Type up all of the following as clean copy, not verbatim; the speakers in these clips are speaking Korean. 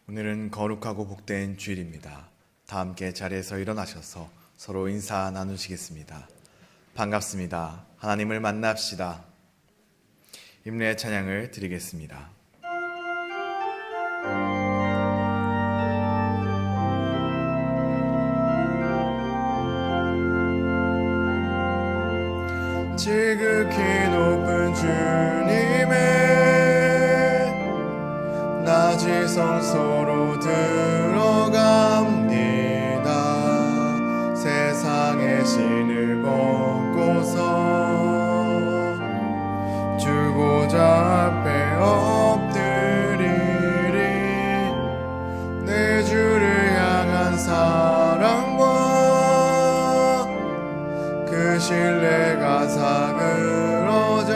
오늘은 거룩하고 복된 주일입니다. 다 함께 자리에서 일어나셔서 서로 인사 나누시겠습니다. 반갑습니다. 하나님을 만납시다. 임례 찬양을 드리겠습니다. 지극히 높은 주님의 낮이 성소로 들어갑니다. 세상의 신을 벗고서 주보자 앞에 엎드리리. 내 주를 향한 사랑과 그 신뢰가 사그러져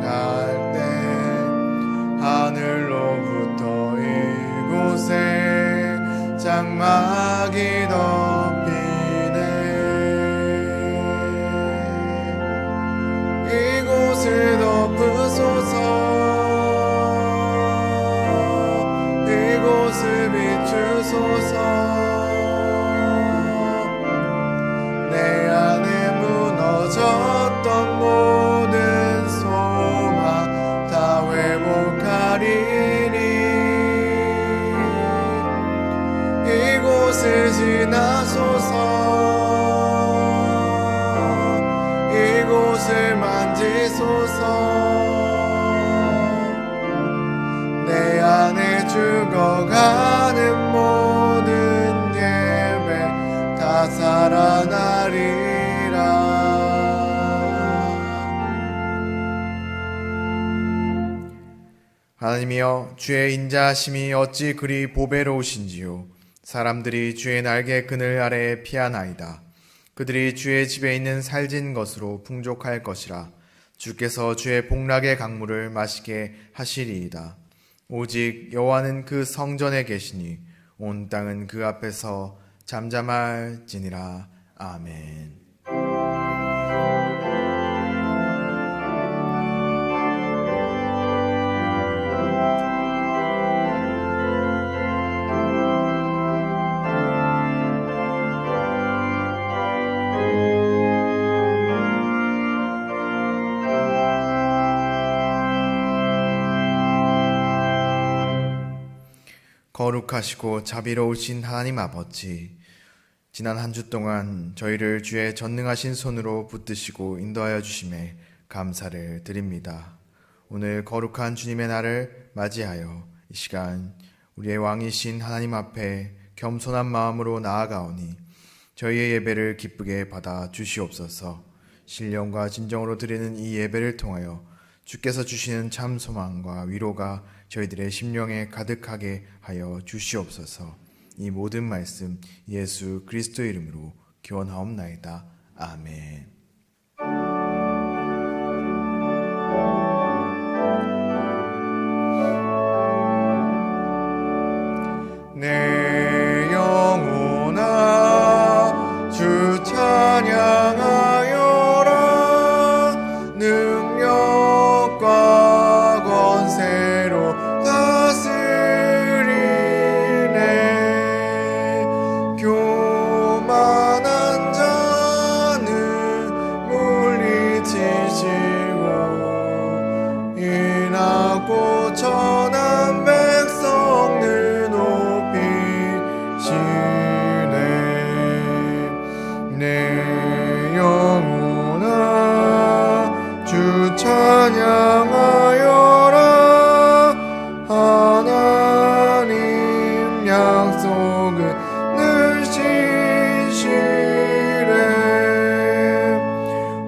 갈 때 하늘로부터 이곳에 장막이 덮이네. 이곳을 덮으소서. 이곳을 비추소서. 내 안에 무너졌던 모든 소망 다 회복하리니. 이곳을 지나소서. 이곳을 만지소서. 내 안에 죽어가는 모든 예배 다 살아나리라. 하나님이여, 주의 인자하심이 어찌 그리 보배로우신지요. 사람들이 주의 날개 그늘 아래에 피하나이다. 그들이 주의 집에 있는 살진 것으로 풍족할 것이라. 주께서 주의 복락의 강물을 마시게 하시리이다. 오직 여호와는 그 성전에 계시니 온 땅은 그 앞에서 잠잠할지니라. 아멘. 거룩하시고 자비로우신 하나님 아버지, 지난 한 주 동안 저희를 주의 전능하신 손으로 붙드시고 인도하여 주심에 감사를 드립니다. 오늘 거룩한 주님의 날을 맞이하여 이 시간 우리의 왕이신 하나님 앞에 겸손한 마음으로 나아가오니 저희의 예배를 기쁘게 받아 주시옵소서. 신령과 진정으로 드리는 이 예배를 통하여 주께서 주시는 참 소망과 위로가 저희들의 심령에 가득하게 하여 주시옵소서. 이 모든 말씀 예수 그리스도의 이름으로 기원하옵나이다. 아멘. 내 영혼아 주 찬양하여라. 능력과 권세로 다스리네. 교만한 자는 물리치시고 인하고 천한 백성을 높이시네. 내 영혼아 주 찬양하여라. 하나님 약속은 늘 신실해.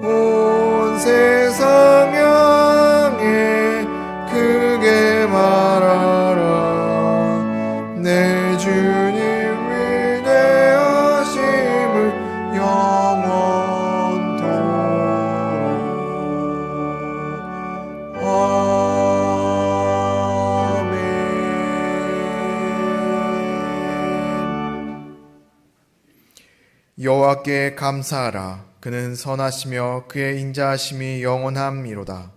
온 세상 향해 크게 말하라. 내 주님 위대하심을 영원토록. 아멘. 여호와께 감사하라. 그는 선하시며 그의 인자하심이 영원함이로다.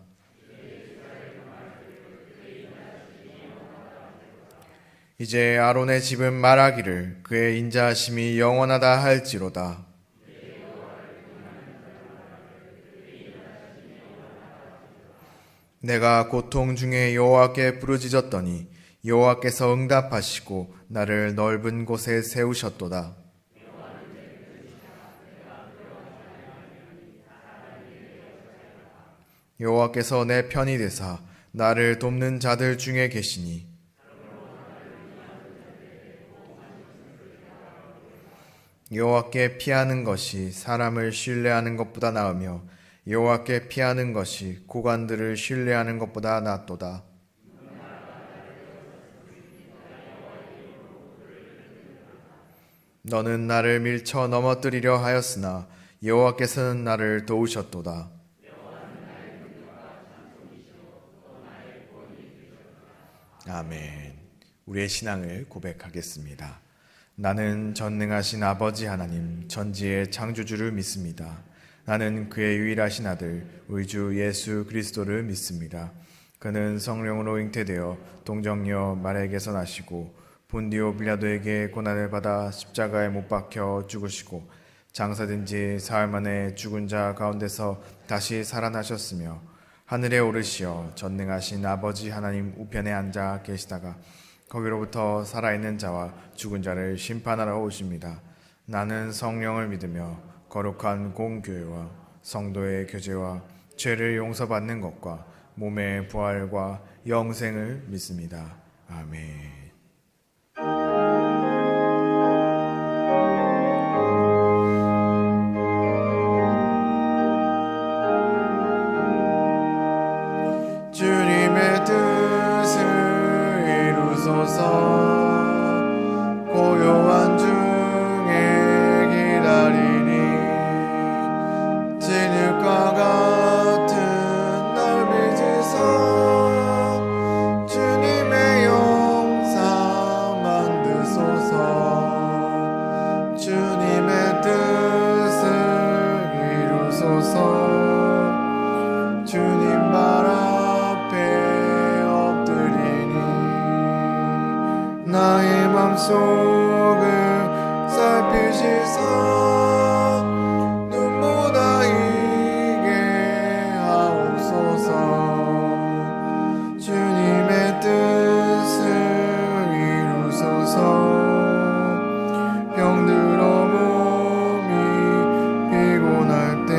이제 아론의 집은 말하기를 그의 인자하심이 영원하다 할지로다. 내가 고통 중에 여호와께 부르짖었더니 여호와께서 응답하시고 나를 넓은 곳에 세우셨도다. 여호와께서 내 편이 되사 나를 돕는 자들 중에 계시니 여호와께 피하는 것이 사람을 신뢰하는 것보다 나으며 여호와께 피하는 것이 고관들을 신뢰하는 것보다 낫도다. 너는 나를 밀쳐 넘어뜨리려 하였으나 여호와께서는 나를 도우셨도다. 아멘. 우리의 신앙을 고백하겠습니다. 나는 전능하신 아버지 하나님 전지의 창조주를 믿습니다. 나는 그의 유일하신 아들 우리 주 예수 그리스도를 믿습니다. 그는 성령으로 잉태되어 동정녀 마리아에게서 나시고 본디오 빌라도에게 고난을 받아 십자가에 못 박혀 죽으시고 장사된 지 사흘 만에 죽은 자 가운데서 다시 살아나셨으며 하늘에 오르시어 전능하신 아버지 하나님 우편에 앉아 계시다가 거기로부터 살아있는 자와 죽은 자를 심판하러 오십니다. 나는 성령을 믿으며 거룩한 공교회와 성도의 교제와 죄를 용서받는 것과 몸의 부활과 영생을 믿습니다. 아멘. 주님의 뜻을 이루소서. 고요한 중에 기다리니 진흙과 같은 날 빚으사 주님의 영상 만드소서. 주님의 뜻을 이루소서. 주님 발 앞에 엎드리니 나의 맘속을 살피시사 눈보다 이게 하옵소서. 주님의 뜻을 이루소서. 병들어 몸이 피곤할 때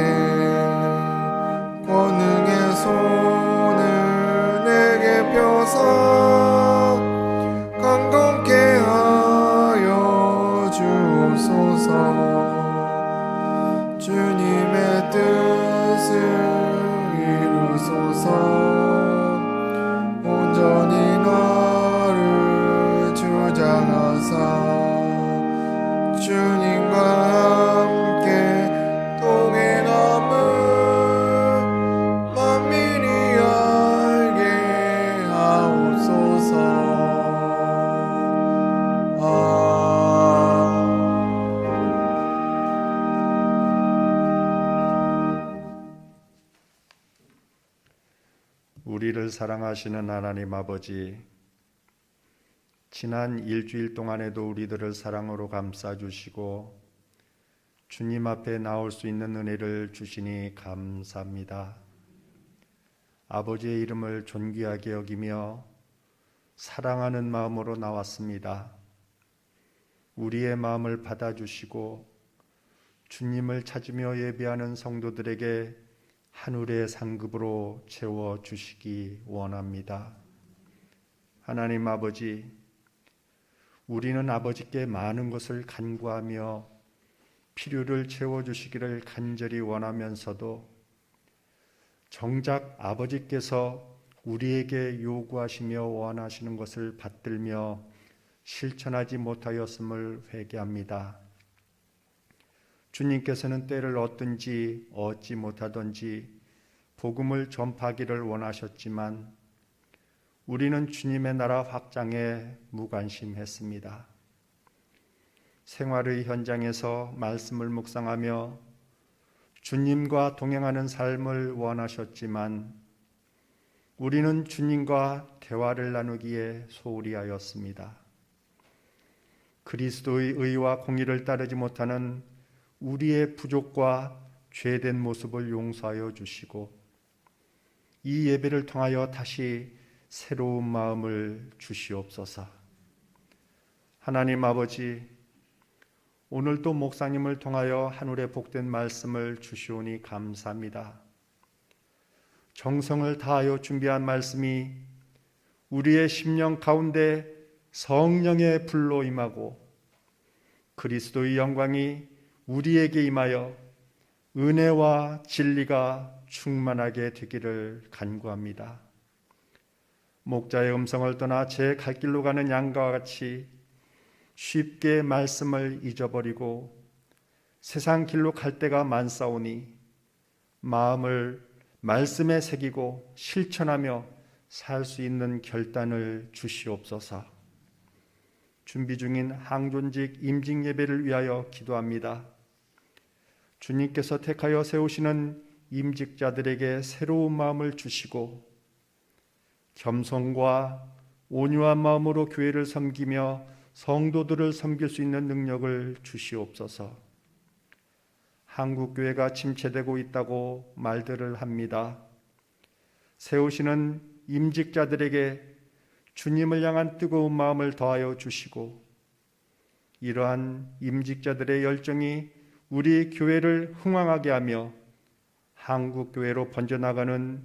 권능의 손을 내게 펴서 강건케 하여 주옵소서. 주님의 뜻을 이루소서. 온전히 나를 주장하사 주님과 함께 동행함을 만민이 알게 하옵소서. 우리를 사랑하시는 하나님 아버지, 지난 일주일 동안에도 우리들을 사랑으로 감싸주시고 주님 앞에 나올 수 있는 은혜를 주시니 감사합니다. 아버지의 이름을 존귀하게 여기며 사랑하는 마음으로 나왔습니다. 우리의 마음을 받아주시고 주님을 찾으며 예배하는 성도들에게 하늘의 상급으로 채워주시기 원합니다. 하나님 아버지, 우리는 아버지께 많은 것을 간구하며 필요를 채워주시기를 간절히 원하면서도 정작 아버지께서 우리에게 요구하시며 원하시는 것을 받들며 실천하지 못하였음을 회개합니다. 주님께서는 때를 얻든지 얻지 못하든지 복음을 전파하기를 원하셨지만 우리는 주님의 나라 확장에 무관심했습니다. 생활의 현장에서 말씀을 묵상하며 주님과 동행하는 삶을 원하셨지만 우리는 주님과 대화를 나누기에 소홀히 하였습니다. 그리스도의 의와 공의를 따르지 못하는 우리의 부족과 죄된 모습을 용서하여 주시고 이 예배를 통하여 다시 새로운 마음을 주시옵소서. 하나님 아버지, 오늘도 목사님을 통하여 하늘의 복된 말씀을 주시오니 감사합니다. 정성을 다하여 준비한 말씀이 우리의 심령 가운데 성령의 불로 임하고 그리스도의 영광이 우리에게 임하여 은혜와 진리가 충만하게 되기를 간구합니다. 목자의 음성을 떠나 제 갈 길로 가는 양과 같이 쉽게 말씀을 잊어버리고 세상 길로 갈 때가 많사오니 마음을 말씀에 새기고 실천하며 살 수 있는 결단을 주시옵소서. 준비 중인 항존직 임직 예배를 위하여 기도합니다. 주님께서 택하여 세우시는 임직자들에게 새로운 마음을 주시고 겸손과 온유한 마음으로 교회를 섬기며 성도들을 섬길 수 있는 능력을 주시옵소서. 한국교회가 침체되고 있다고 말들을 합니다. 세우시는 임직자들에게 주님을 향한 뜨거운 마음을 더하여 주시고 이러한 임직자들의 열정이 우리 교회를 흥왕하게 하며 한국교회로 번져나가는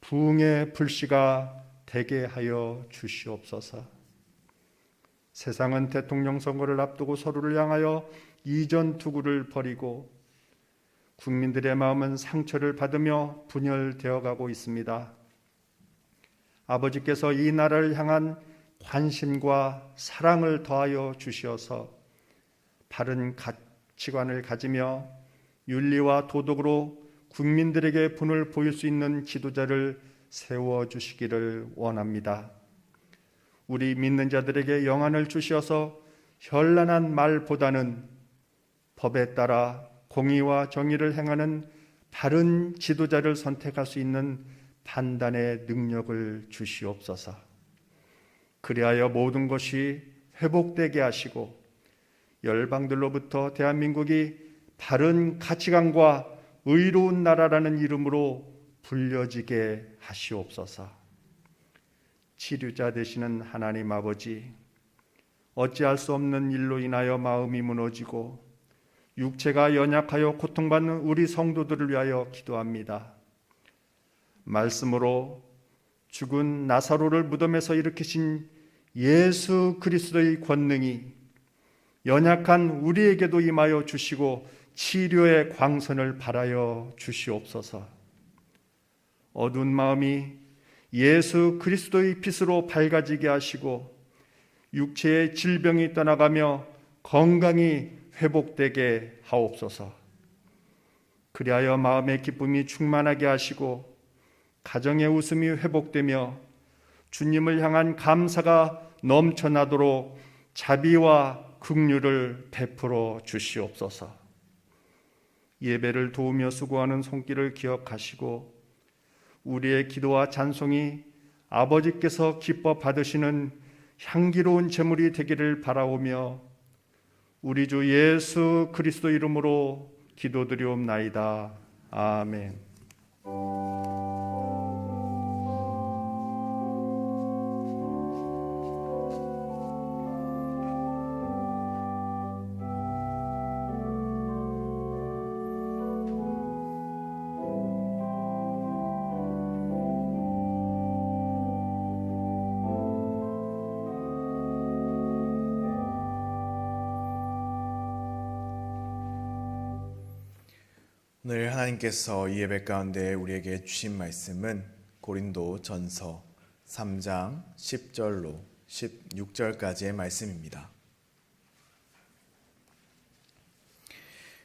부흥의 불씨가 되게 하여 주시옵소서. 세상은 대통령 선거를 앞두고 서로를 향하여 이전투구를 벌이고 국민들의 마음은 상처를 받으며 분열되어 가고 있습니다. 아버지께서 이 나라를 향한 관심과 사랑을 더하여 주시어서 바른 가치관을 가지며 윤리와 도덕으로 국민들에게 분을 보일 수 있는 지도자를 세워주시기를 원합니다. 우리 믿는 자들에게 영안을 주시어서 현란한 말보다는 법에 따라 공의와 정의를 행하는 바른 지도자를 선택할 수 있는 판단의 능력을 주시옵소서. 그리하여 모든 것이 회복되게 하시고 열방들로부터 대한민국이 바른 가치관과 의로운 나라라는 이름으로 불려지게 하시옵소서. 치료자 되시는 하나님 아버지, 어찌할 수 없는 일로 인하여 마음이 무너지고 육체가 연약하여 고통받는 우리 성도들을 위하여 기도합니다. 말씀으로 죽은 나사로를 무덤에서 일으키신 예수 그리스도의 권능이 연약한 우리에게도 임하여 주시고 치료의 광선을 발하여 주시옵소서. 어두운 마음이 예수 그리스도의 빛으로 밝아지게 하시고 육체의 질병이 떠나가며 건강이 회복되게 하옵소서. 그리하여 마음의 기쁨이 충만하게 하시고 가정의 웃음이 회복되며 주님을 향한 감사가 넘쳐나도록 자비와 긍휼을 베풀어 주시옵소서. 예배를 도우며 수고하는 손길을 기억하시고 우리의 기도와 찬송이 아버지께서 기뻐 받으시는 향기로운 제물이 되기를 바라오며 우리 주 예수 그리스도 이름으로 기도드리옵나이다. 아멘. 오늘 하나님께서 이 예배 가운데 우리에게 주신 말씀은 고린도 전서 3장 10절로 16절까지의 말씀입니다.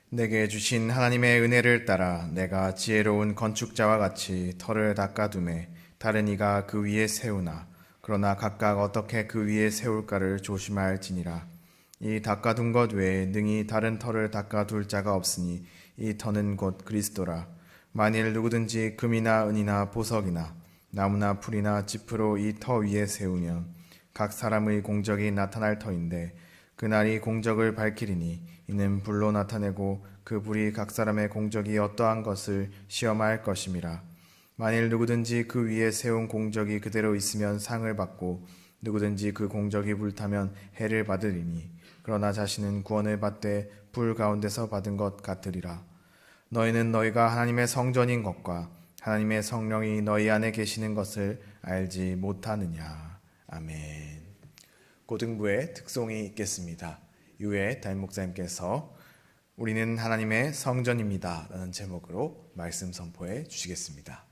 내게 주신 하나님의 은혜를 따라 내가 지혜로운 건축자와 같이 터를 닦아두매 다른 이가 그 위에 세우나 그러나 각각 어떻게 그 위에 세울까를 조심할지니라. 이 닦아둔 것 외에 능히 다른 터를 닦아둘 자가 없으니 이 터는 곧 그리스도라. 만일 누구든지 금이나 은이나 보석이나 나무나 풀이나 짚으로 이 터 위에 세우면 각 사람의 공적이 나타날 터인데 그날이 공적을 밝히리니 이는 불로 나타내고 그 불이 각 사람의 공적이 어떠한 것을 시험할 것임이라. 만일 누구든지 그 위에 세운 공적이 그대로 있으면 상을 받고 누구든지 그 공적이 불타면 해를 받으리니 그러나 자신은 구원을 받되 불 가운데서 받은 것 같으리라. 너희는 너희가 하나님의 성전인 것과 하나님의 성령이 너희 안에 계시는 것을 알지 못하느냐. 아멘. 고등부의 특송이 있겠습니다. 이후에 담임 목사님께서 우리는 하나님의 성전입니다 라는 제목으로 말씀 선포해 주시겠습니다.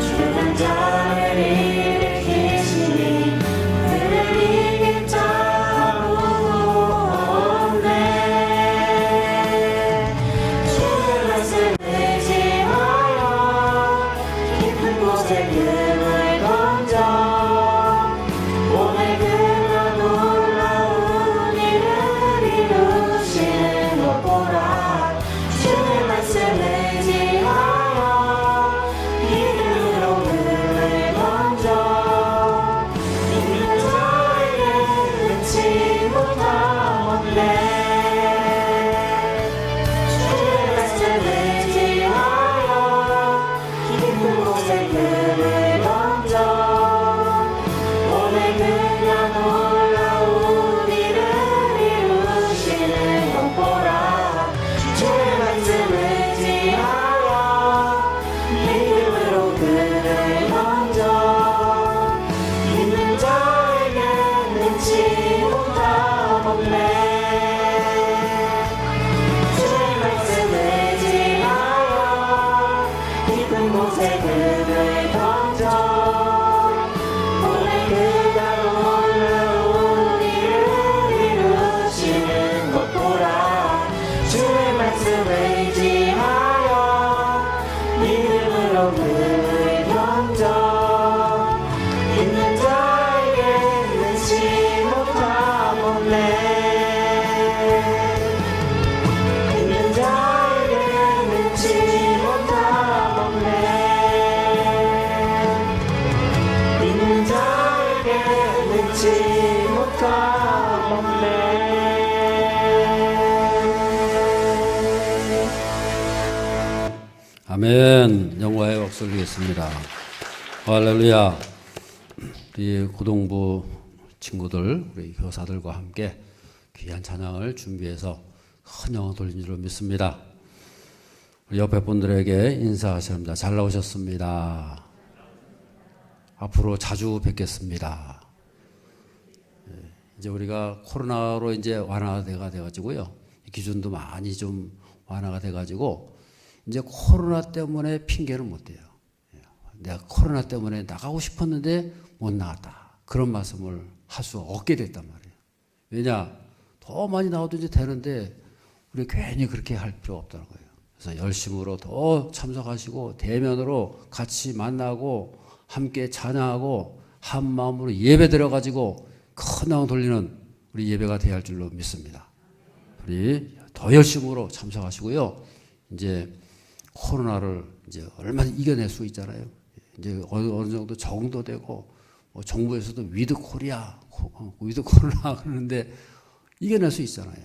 죽은 자를 일으키시니 잊지 못하겠네. 아멘. 영화의 박수를 드리겠습니다. 할렐루야. 우리 고동부 친구들, 우리 교사들과 함께 귀한 찬양을 준비해서 큰 영광 돌린 줄로 믿습니다. 우리 옆에 분들에게 인사하십니다. 잘 나오셨습니다. 앞으로 자주 뵙겠습니다. 이제 우리가 코로나로 이제 완화가 돼가지고요. 기준도 많이 좀 완화가 돼가지고 이제 코로나 때문에 핑계를 못 대요. 내가 코로나 때문에 나가고 싶었는데 못 나갔다. 그런 말씀을 할 수 없게 됐단 말이에요. 왜냐? 더 많이 나와도 이제 되는데 우리 괜히 그렇게 할 필요 없다는 거예요. 그래서 열심으로 더 참석하시고 대면으로 같이 만나고 함께 찬양하고 한 마음으로 예배 드려가지고 큰 영광 돌리는 우리 예배가 되어야 할 줄로 믿습니다. 우리 더 열심으로 참석하시고요. 이제 코로나를 이제 얼마나 이겨낼 수 있잖아요. 이제 어느 정도 적응도 되고 뭐 정부에서도 위드 코리아, 위드 코로나 그러는데 이겨낼 수 있잖아요.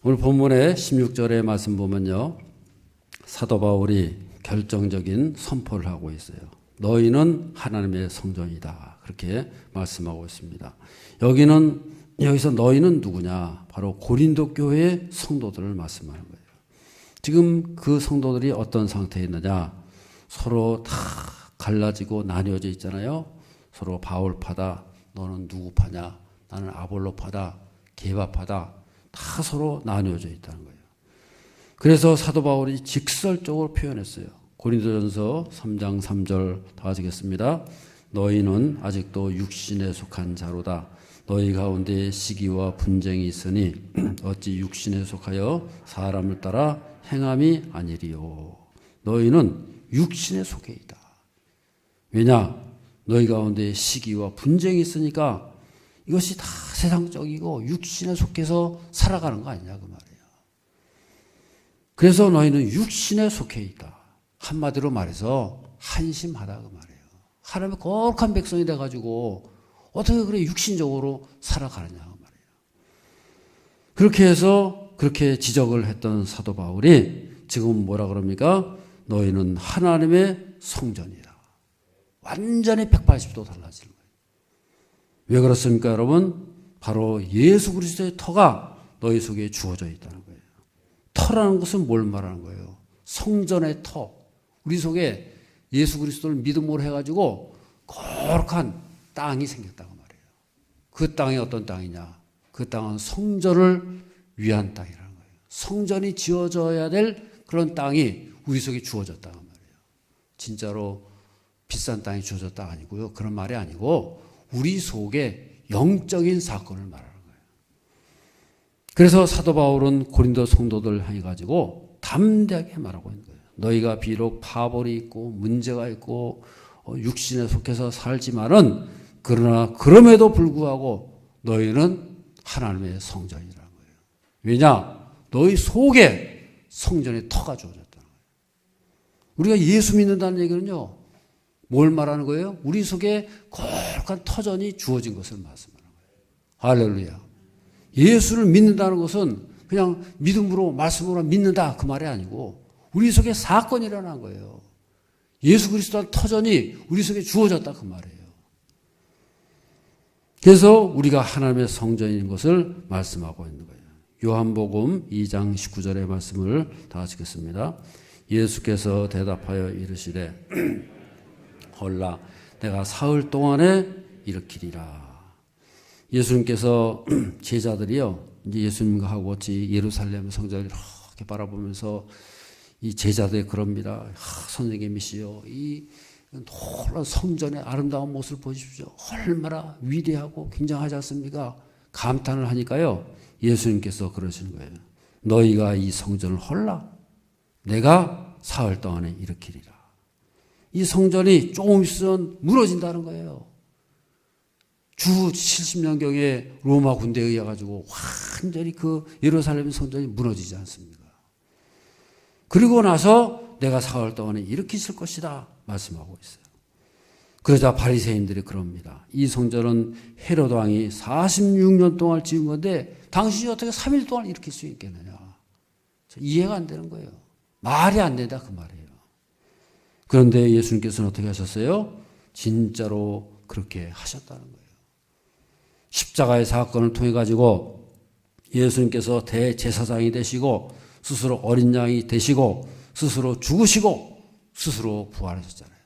오늘 본문의 16절의 말씀 보면요. 사도 바울이 결정적인 선포를 하고 있어요. 너희는 하나님의 성전이다. 그렇게 말씀하고 있습니다. 여기서 너희는 누구냐? 바로 고린도 교회의 성도들을 말씀하는 거예요. 지금 그 성도들이 어떤 상태에 있느냐? 서로 다 갈라지고 나뉘어져 있잖아요. 서로 바울파다, 너는 누구 파냐? 나는 아볼로파다, 게바파다. 다 서로 나뉘어져 있다는 거예요. 그래서 사도 바울이 직설적으로 표현했어요. 고린도전서 3장 3절 다 하시겠습니다. 너희는 아직도 육신에 속한 자로다. 너희 가운데 시기와 분쟁이 있으니 어찌 육신에 속하여 사람을 따라 행함이 아니리요. 너희는 육신에 속해 있다. 왜냐? 너희 가운데 시기와 분쟁이 있으니까 이것이 다 세상적이고 육신에 속해서 살아가는 거 아니냐 그 말이에요. 그래서 너희는 육신에 속해 있다. 한마디로 말해서 한심하다 그 말이에요. 하나님의 거룩한 백성이 돼가지고 어떻게 그래 육신적으로 살아가느냐 그 말이에요. 그렇게 해서 그렇게 지적을 했던 사도 바울이 지금 뭐라 그럽니까? 너희는 하나님의 성전이다. 완전히 180도 달라지는 거예요. 왜 그렇습니까, 여러분? 바로 예수 그리스도의 터가 너희 속에 주어져 있다는 거예요. 터라는 것은 뭘 말하는 거예요? 성전의 터. 우리 속에 예수 그리스도를 믿음으로 해가지고 거룩한 땅이 생겼다고 말해요. 그 땅이 어떤 땅이냐? 그 땅은 성전을 위한 땅이라는 거예요. 성전이 지어져야 될 그런 땅이 우리 속에 주어졌다고 말이에요. 진짜로 비싼 땅이 주어졌다 아니고요. 그런 말이 아니고 우리 속에 영적인 사건을 말하는 거예요. 그래서 사도 바울은 고린도 성도들 향해 가지고 담대하게 말하고 있는 거예요. 너희가 비록 파벌이 있고 문제가 있고 육신에 속해서 살지만은 그러나 그럼에도 불구하고 너희는 하나님의 성전이라는 거예요. 왜냐? 너희 속에 성전의 터가 주어졌다는 거예요. 우리가 예수 믿는다는 얘기는요. 뭘 말하는 거예요? 우리 속에 거룩한 터전이 주어진 것을 말씀하는 거예요. 할렐루야. 예수를 믿는다는 것은 그냥 믿음으로 말씀으로 믿는다 그 말이 아니고 우리 속에 사건이 일어난 거예요. 예수 그리스도의 터전이 우리 속에 주어졌다 그 말이에요. 그래서 우리가 하나님의 성전인 것을 말씀하고 있는 거예요. 요한복음 2장 19절의 말씀을 다 같이 읽겠습니다. 예수께서 대답하여 이르시되 헐라 내가 사흘 동안에 일으키리라. 예수님께서 제자들이요 이제 예수님과 하고 같이 예루살렘 성전을 이렇게 바라보면서 이 제자들이 그럽니다. 선생님이시여 이 놀라운 성전의 아름다운 모습을 보십시오. 얼마나 위대하고 굉장하지 않습니까? 감탄을 하니까요 예수님께서 그러시는 거예요. 너희가 이 성전을 헐라 내가 사흘 동안에 일으키리라. 이 성전이 조금 있으면 무너진다는 거예요. 주 70년경에 로마 군대에 의해 가지고 완전히 그 예루살렘 성전이 무너지지 않습니까? 그리고 나서 내가 사흘 동안에 일으키실 것이다 말씀하고 있어요. 그러자 바리새인들이 그럽니다. 이 성전은 헤롯 왕이 46년 동안 지은 건데 당신이 어떻게 3일 동안 일으킬 수 있겠느냐. 이해가 안 되는 거예요. 말이 안 된다 그 말이에요. 그런데 예수님께서는 어떻게 하셨어요? 진짜로 그렇게 하셨다는 거예요. 십자가의 사건을 통해 가지고 예수님께서 대제사장이 되시고 스스로 어린 양이 되시고 스스로 죽으시고 스스로 부활하셨잖아요.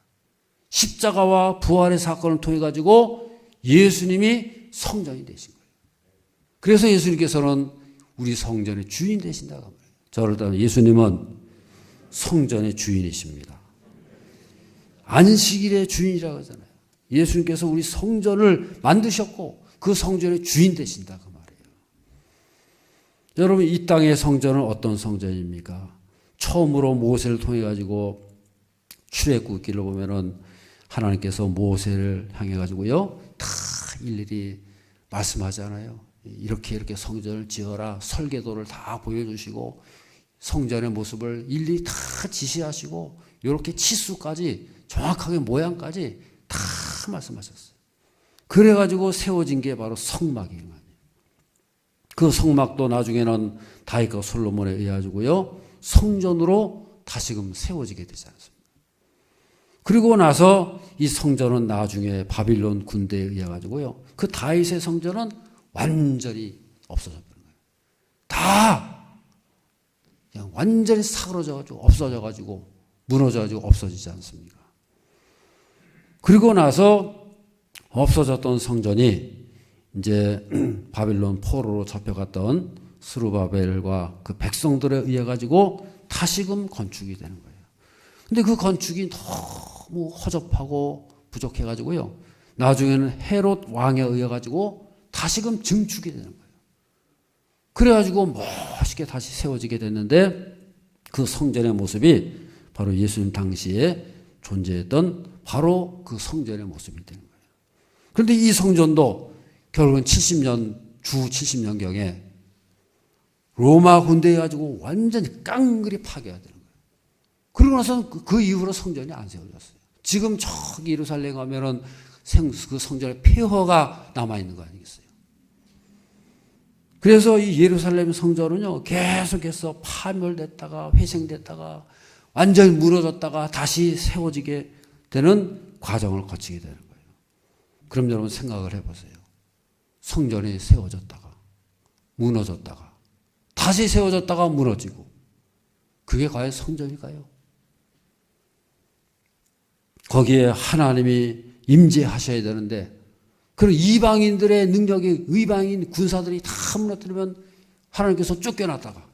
십자가와 부활의 사건을 통해 가지고 예수님이 성전이 되신 거예요. 그래서 예수님께서는 우리 성전의 주인 되신다고 말해요. 저를 따르면 예수님은 성전의 주인이십니다. 안식일의 주인이라고 하잖아요. 예수님께서 우리 성전을 만드셨고 그 성전의 주인 되신다 그 말이에요. 여러분 이 땅의 성전은 어떤 성전입니까? 처음으로 모세를 통해 가지고 출애굽기를 보면은 하나님께서 모세를 향해 가지고요 다 일일이 말씀하잖아요. 이렇게 성전을 지어라 설계도를 다 보여주시고 성전의 모습을 일일이 다 지시하시고 이렇게 치수까지 정확하게 모양까지 다 말씀하셨어요. 그래가지고 세워진 게 바로 성막이에요. 그 성막도 나중에는 다윗과 솔로몬에 의해 가지고요 성전으로 다시금 세워지게 되지 않습니까? 그리고 나서 이 성전은 나중에 바빌론 군대에 의해 가지고요 그 다윗의 성전은 완전히 없어져 버린 거예요. 다 그냥 완전히 사그러져 가지고 없어져 가지고 무너져 가지고 없어지지 않습니까? 그리고 나서 없어졌던 성전이 이제 바빌론 포로로 잡혀갔던 스루바벨과 그 백성들에 의해 가지고 다시금 건축이 되는 거예요. 근데 그 건축이 너무 허접하고 부족해 가지고요. 나중에는 헤롯 왕에 의해 가지고 다시금 증축이 되는 거예요. 그래 가지고 멋있게 다시 세워지게 됐는데 그 성전의 모습이 바로 예수님 당시에 존재했던 바로 그 성전의 모습이 되는 거예요. 그런데 이 성전도 결국은 70년, 주 70년경에 로마 군대에 가지고 완전히 깡그리 파괴가 되는 거예요. 그러고 나서 그 이후로 성전이 안 세워졌어요. 지금 저기 예루살렘 가면은 그 성전의 폐허가 남아있는 거 아니겠어요? 그래서 이 예루살렘 성전은요, 계속해서 파멸됐다가 회생됐다가 완전히 무너졌다가 다시 세워지게 되는 과정을 거치게 되는 거예요. 그럼 여러분 생각을 해보세요. 성전이 세워졌다가 무너졌다가 다시 세워졌다가 무너지고 그게 과연 성전일까요? 거기에 하나님이 임재하셔야 되는데 그런 이방인들의 능력이 이방인 군사들이 다 무너뜨리면 하나님께서 쫓겨났다가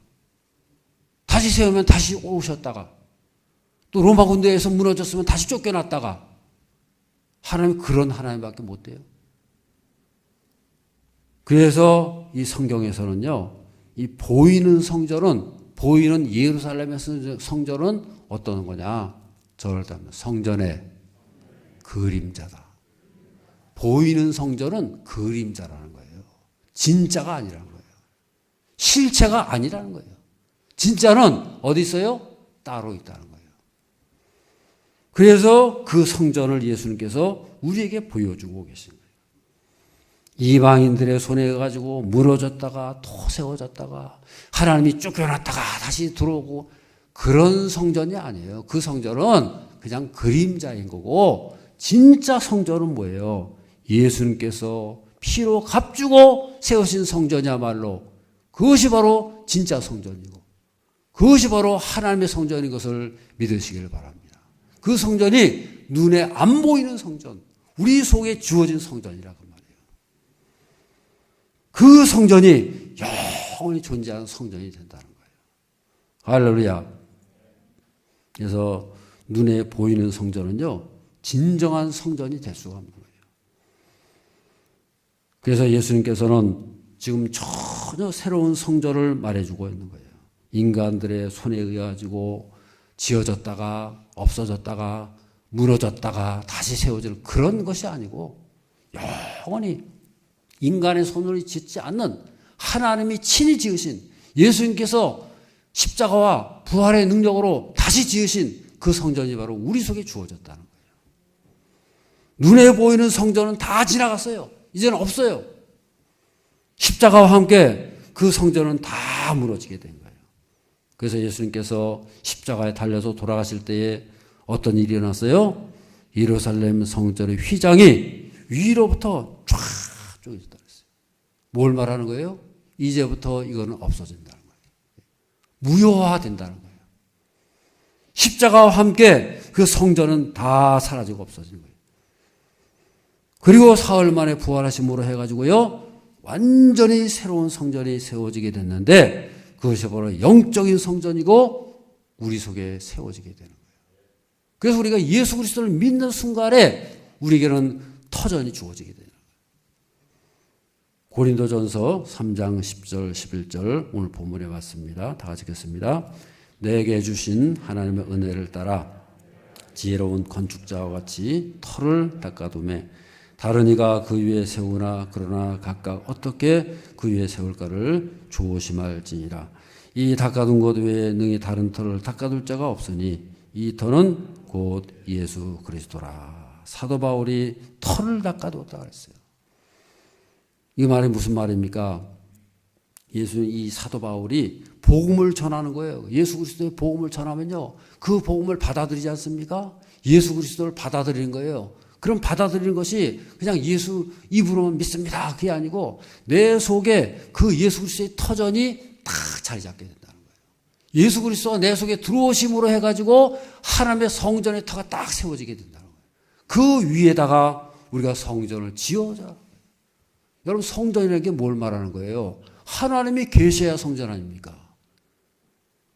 다시 세우면 다시 오셨다가 또 로마 군대에서 무너졌으면 다시 쫓겨났다가 하나님 그런 하나님밖에 못 돼요. 그래서 이 성경에서는요, 이 보이는 성전은 보이는 예루살렘의 성전은 어떤 거냐? 저를 따르면 성전의 그림자다. 보이는 성전은 그림자라는 거예요. 진짜가 아니라는 거예요. 실체가 아니라는 거예요. 진짜는 어디 있어요? 따로 있다는 거예요. 그래서 그 성전을 예수님께서 우리에게 보여주고 계신 거예요. 이방인들의 손에 가지고 무너졌다가 또 세워졌다가 하나님이 쫓겨났다가 다시 들어오고 그런 성전이 아니에요. 그 성전은 그냥 그림자인 거고 진짜 성전은 뭐예요? 예수님께서 피로 값주고 세우신 성전이야말로 그것이 바로 진짜 성전이고 그것이 바로 하나님의 성전인 것을 믿으시길 바랍니다. 그 성전이 눈에 안 보이는 성전, 우리 속에 주어진 성전이라고 말이에요. 그 성전이 영원히 존재하는 성전이 된다는 거예요. 할렐루야. 그래서 눈에 보이는 성전은요, 진정한 성전이 될 수가 없는 거예요. 그래서 예수님께서는 지금 전혀 새로운 성전을 말해주고 있는 거예요. 인간들의 손에 의해가지고 지어졌다가 없어졌다가 무너졌다가 다시 세워지는 그런 것이 아니고 영원히 인간의 손으로 짓지 않는 하나님이 친히 지으신 예수님께서 십자가와 부활의 능력으로 다시 지으신 그 성전이 바로 우리 속에 주어졌다는 거예요. 눈에 보이는 성전은 다 지나갔어요. 이제는 없어요. 십자가와 함께 그 성전은 다 무너지게 된 거예요. 그래서 예수님께서 십자가에 달려서 돌아가실 때에 어떤 일이 일어났어요? 예루살렘 성전의 휘장이 위로부터 쫙 쪼개졌다 그랬어요. 뭘 말하는 거예요? 이제부터 이거는 없어진다는 거예요. 무효화된다는 거예요. 십자가와 함께 그 성전은 다 사라지고 없어진 거예요. 그리고 사흘 만에 부활하심으로 해가지고요, 완전히 새로운 성전이 세워지게 됐는데 그것이 바로 영적인 성전이고 우리 속에 세워지게 되는 거예요. 그래서 우리가 예수 그리스도를 믿는 순간에 우리에게는 터전이 주어지게 돼요. 고린도전서 3장 10절 11절 오늘 본문에 왔습니다. 다 같이 읽겠습니다. 내게 주신 하나님의 은혜를 따라 지혜로운 건축자와 같이 터를 닦아두매 다른 이가 그 위에 세우나 그러나 각각 어떻게 그 위에 세울까를 조심할지니라. 이 닦아둔 것 외에 능히 다른 터를 닦아둘 자가 없으니 이 터는 곧 예수 그리스도라. 사도 바울이 터를 닦아두었다 그랬어요. 이 말이 무슨 말입니까? 이 사도 바울이 복음을 전하는 거예요. 예수 그리스도의 복음을 전하면요, 그 복음을 받아들이지 않습니까? 예수 그리스도를 받아들이는 거예요. 그럼 받아들이는 것이 그냥 예수 입으로만 믿습니다, 그게 아니고 내 속에 그 예수 그리스도의 터전이 딱 자리 잡게 된다는 거예요. 예수 그리스도가 내 속에 들어오심으로 해가지고 하나님의 성전의 터가 딱 세워지게 된다는 거예요. 그 위에다가 우리가 성전을 지어자. 여러분, 성전이라는 게 뭘 말하는 거예요? 하나님이 계셔야 성전 아닙니까?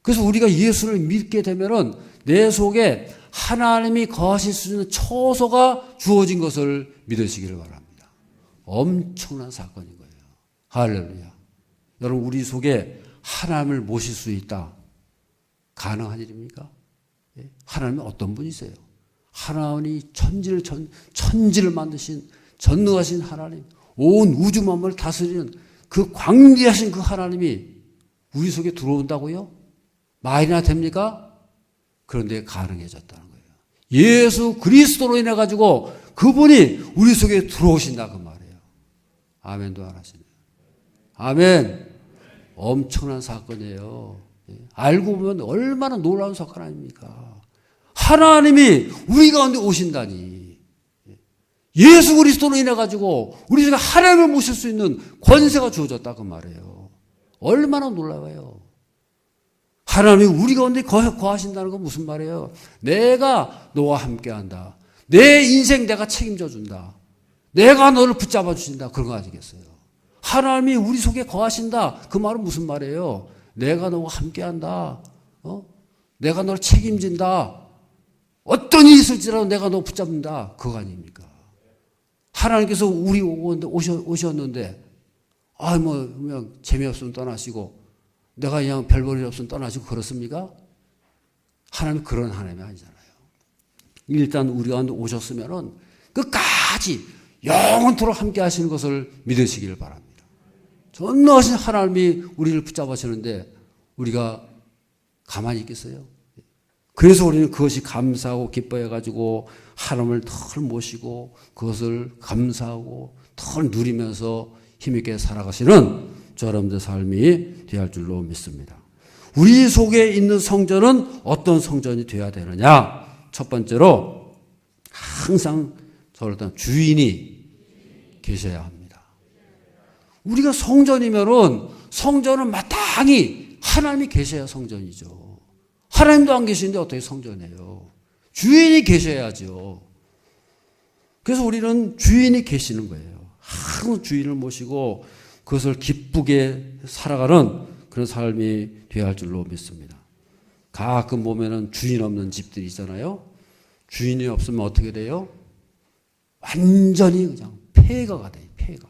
그래서 우리가 예수를 믿게 되면은 내 속에 하나님이 거하실 수 있는 처소가 주어진 것을 믿으시기를 바랍니다. 엄청난 사건인 거예요. 할렐루야. 여러분, 우리 속에 하나님을 모실 수 있다. 가능한 일입니까? 하나님은 어떤 분이세요? 하나님이 천지를 만드신 전능하신 하나님, 온 우주 만물을 다스리는 그 광대하신 그 하나님이 우리 속에 들어온다고요? 말이나 됩니까? 그런데 가능해졌다는 거예요. 예수 그리스도로 인해 가지고 그분이 우리 속에 들어오신다 그 말이에요. 아멘도 안 하시네요. 아멘. 엄청난 사건이에요. 알고 보면 얼마나 놀라운 사건 아닙니까? 하나님이 우리 가운데 오신다니. 예수 그리스도로 인해 가지고 우리 속에 하나님을 모실 수 있는 권세가 주어졌다 그 말이에요. 얼마나 놀라워요. 하나님이 우리 가운데 거하신다는 건 무슨 말이에요? 내가 너와 함께한다. 내 인생 내가 책임져 준다. 내가 너를 붙잡아 주신다. 그런 거 아니겠어요? 하나님이 우리 속에 거하신다. 그 말은 무슨 말이에요? 내가 너와 함께한다. 내가 너를 책임진다. 어떤 일이 있을지라도 내가 너 붙잡는다. 그거 아닙니까? 하나님께서 우리 오셨는데, 그냥 재미없으면 떠나시고, 내가 그냥 별 볼 일 없으면 떠나시고 그렇습니까? 하나님 그런 하나님이 아니잖아요. 일단 우리 가운데 오셨으면은 끝까지 영원토록 함께 하시는 것을 믿으시기를 바랍니다. 전능하신 하나님이 우리를 붙잡으시는데 우리가 가만히 있겠어요? 그래서 우리는 그것이 감사하고 기뻐해가지고 하나님을 덜 모시고 그것을 감사하고 덜 누리면서 힘있게 살아가시는 저 여러분들 삶이 되어야 할 줄로 믿습니다. 우리 속에 있는 성전은 어떤 성전이 되어야 되느냐? 첫 번째로 항상 주인이 계셔야 합니다. 우리가 성전이면은 성전은 마땅히 하나님이 계셔야 성전이죠. 하나님도 안 계시는데 어떻게 성전이에요? 주인이 계셔야죠. 그래서 우리는 주인이 계시는 거예요. 항상 주인을 모시고 그것을 기쁘게 살아가는 그런 삶이 되어야 할 줄로 믿습니다. 가끔 보면은 주인 없는 집들이 있잖아요. 주인이 없으면 어떻게 돼요? 완전히 그냥 폐가가 돼요. 폐가.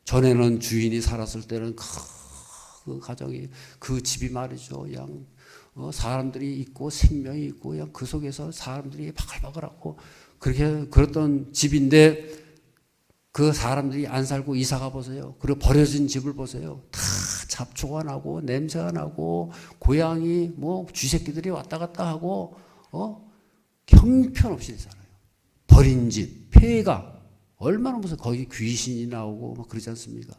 전에는 주인이 살았을 때는 그 가정이 그 집이 말이죠. 그냥 사람들이 있고 생명이 있고 그냥 그 속에서 사람들이 바글바글하고 그렇게 그랬던 집인데 그 사람들이 안 살고 이사가 보세요. 그리고 버려진 집을 보세요. 다 잡초가 나고 냄새가 나고 고양이 쥐새끼들이 왔다 갔다 하고 형편없이 살아요. 버린 집, 폐가 얼마나 무서워. 거기 귀신이 나오고 막 그러지 않습니까?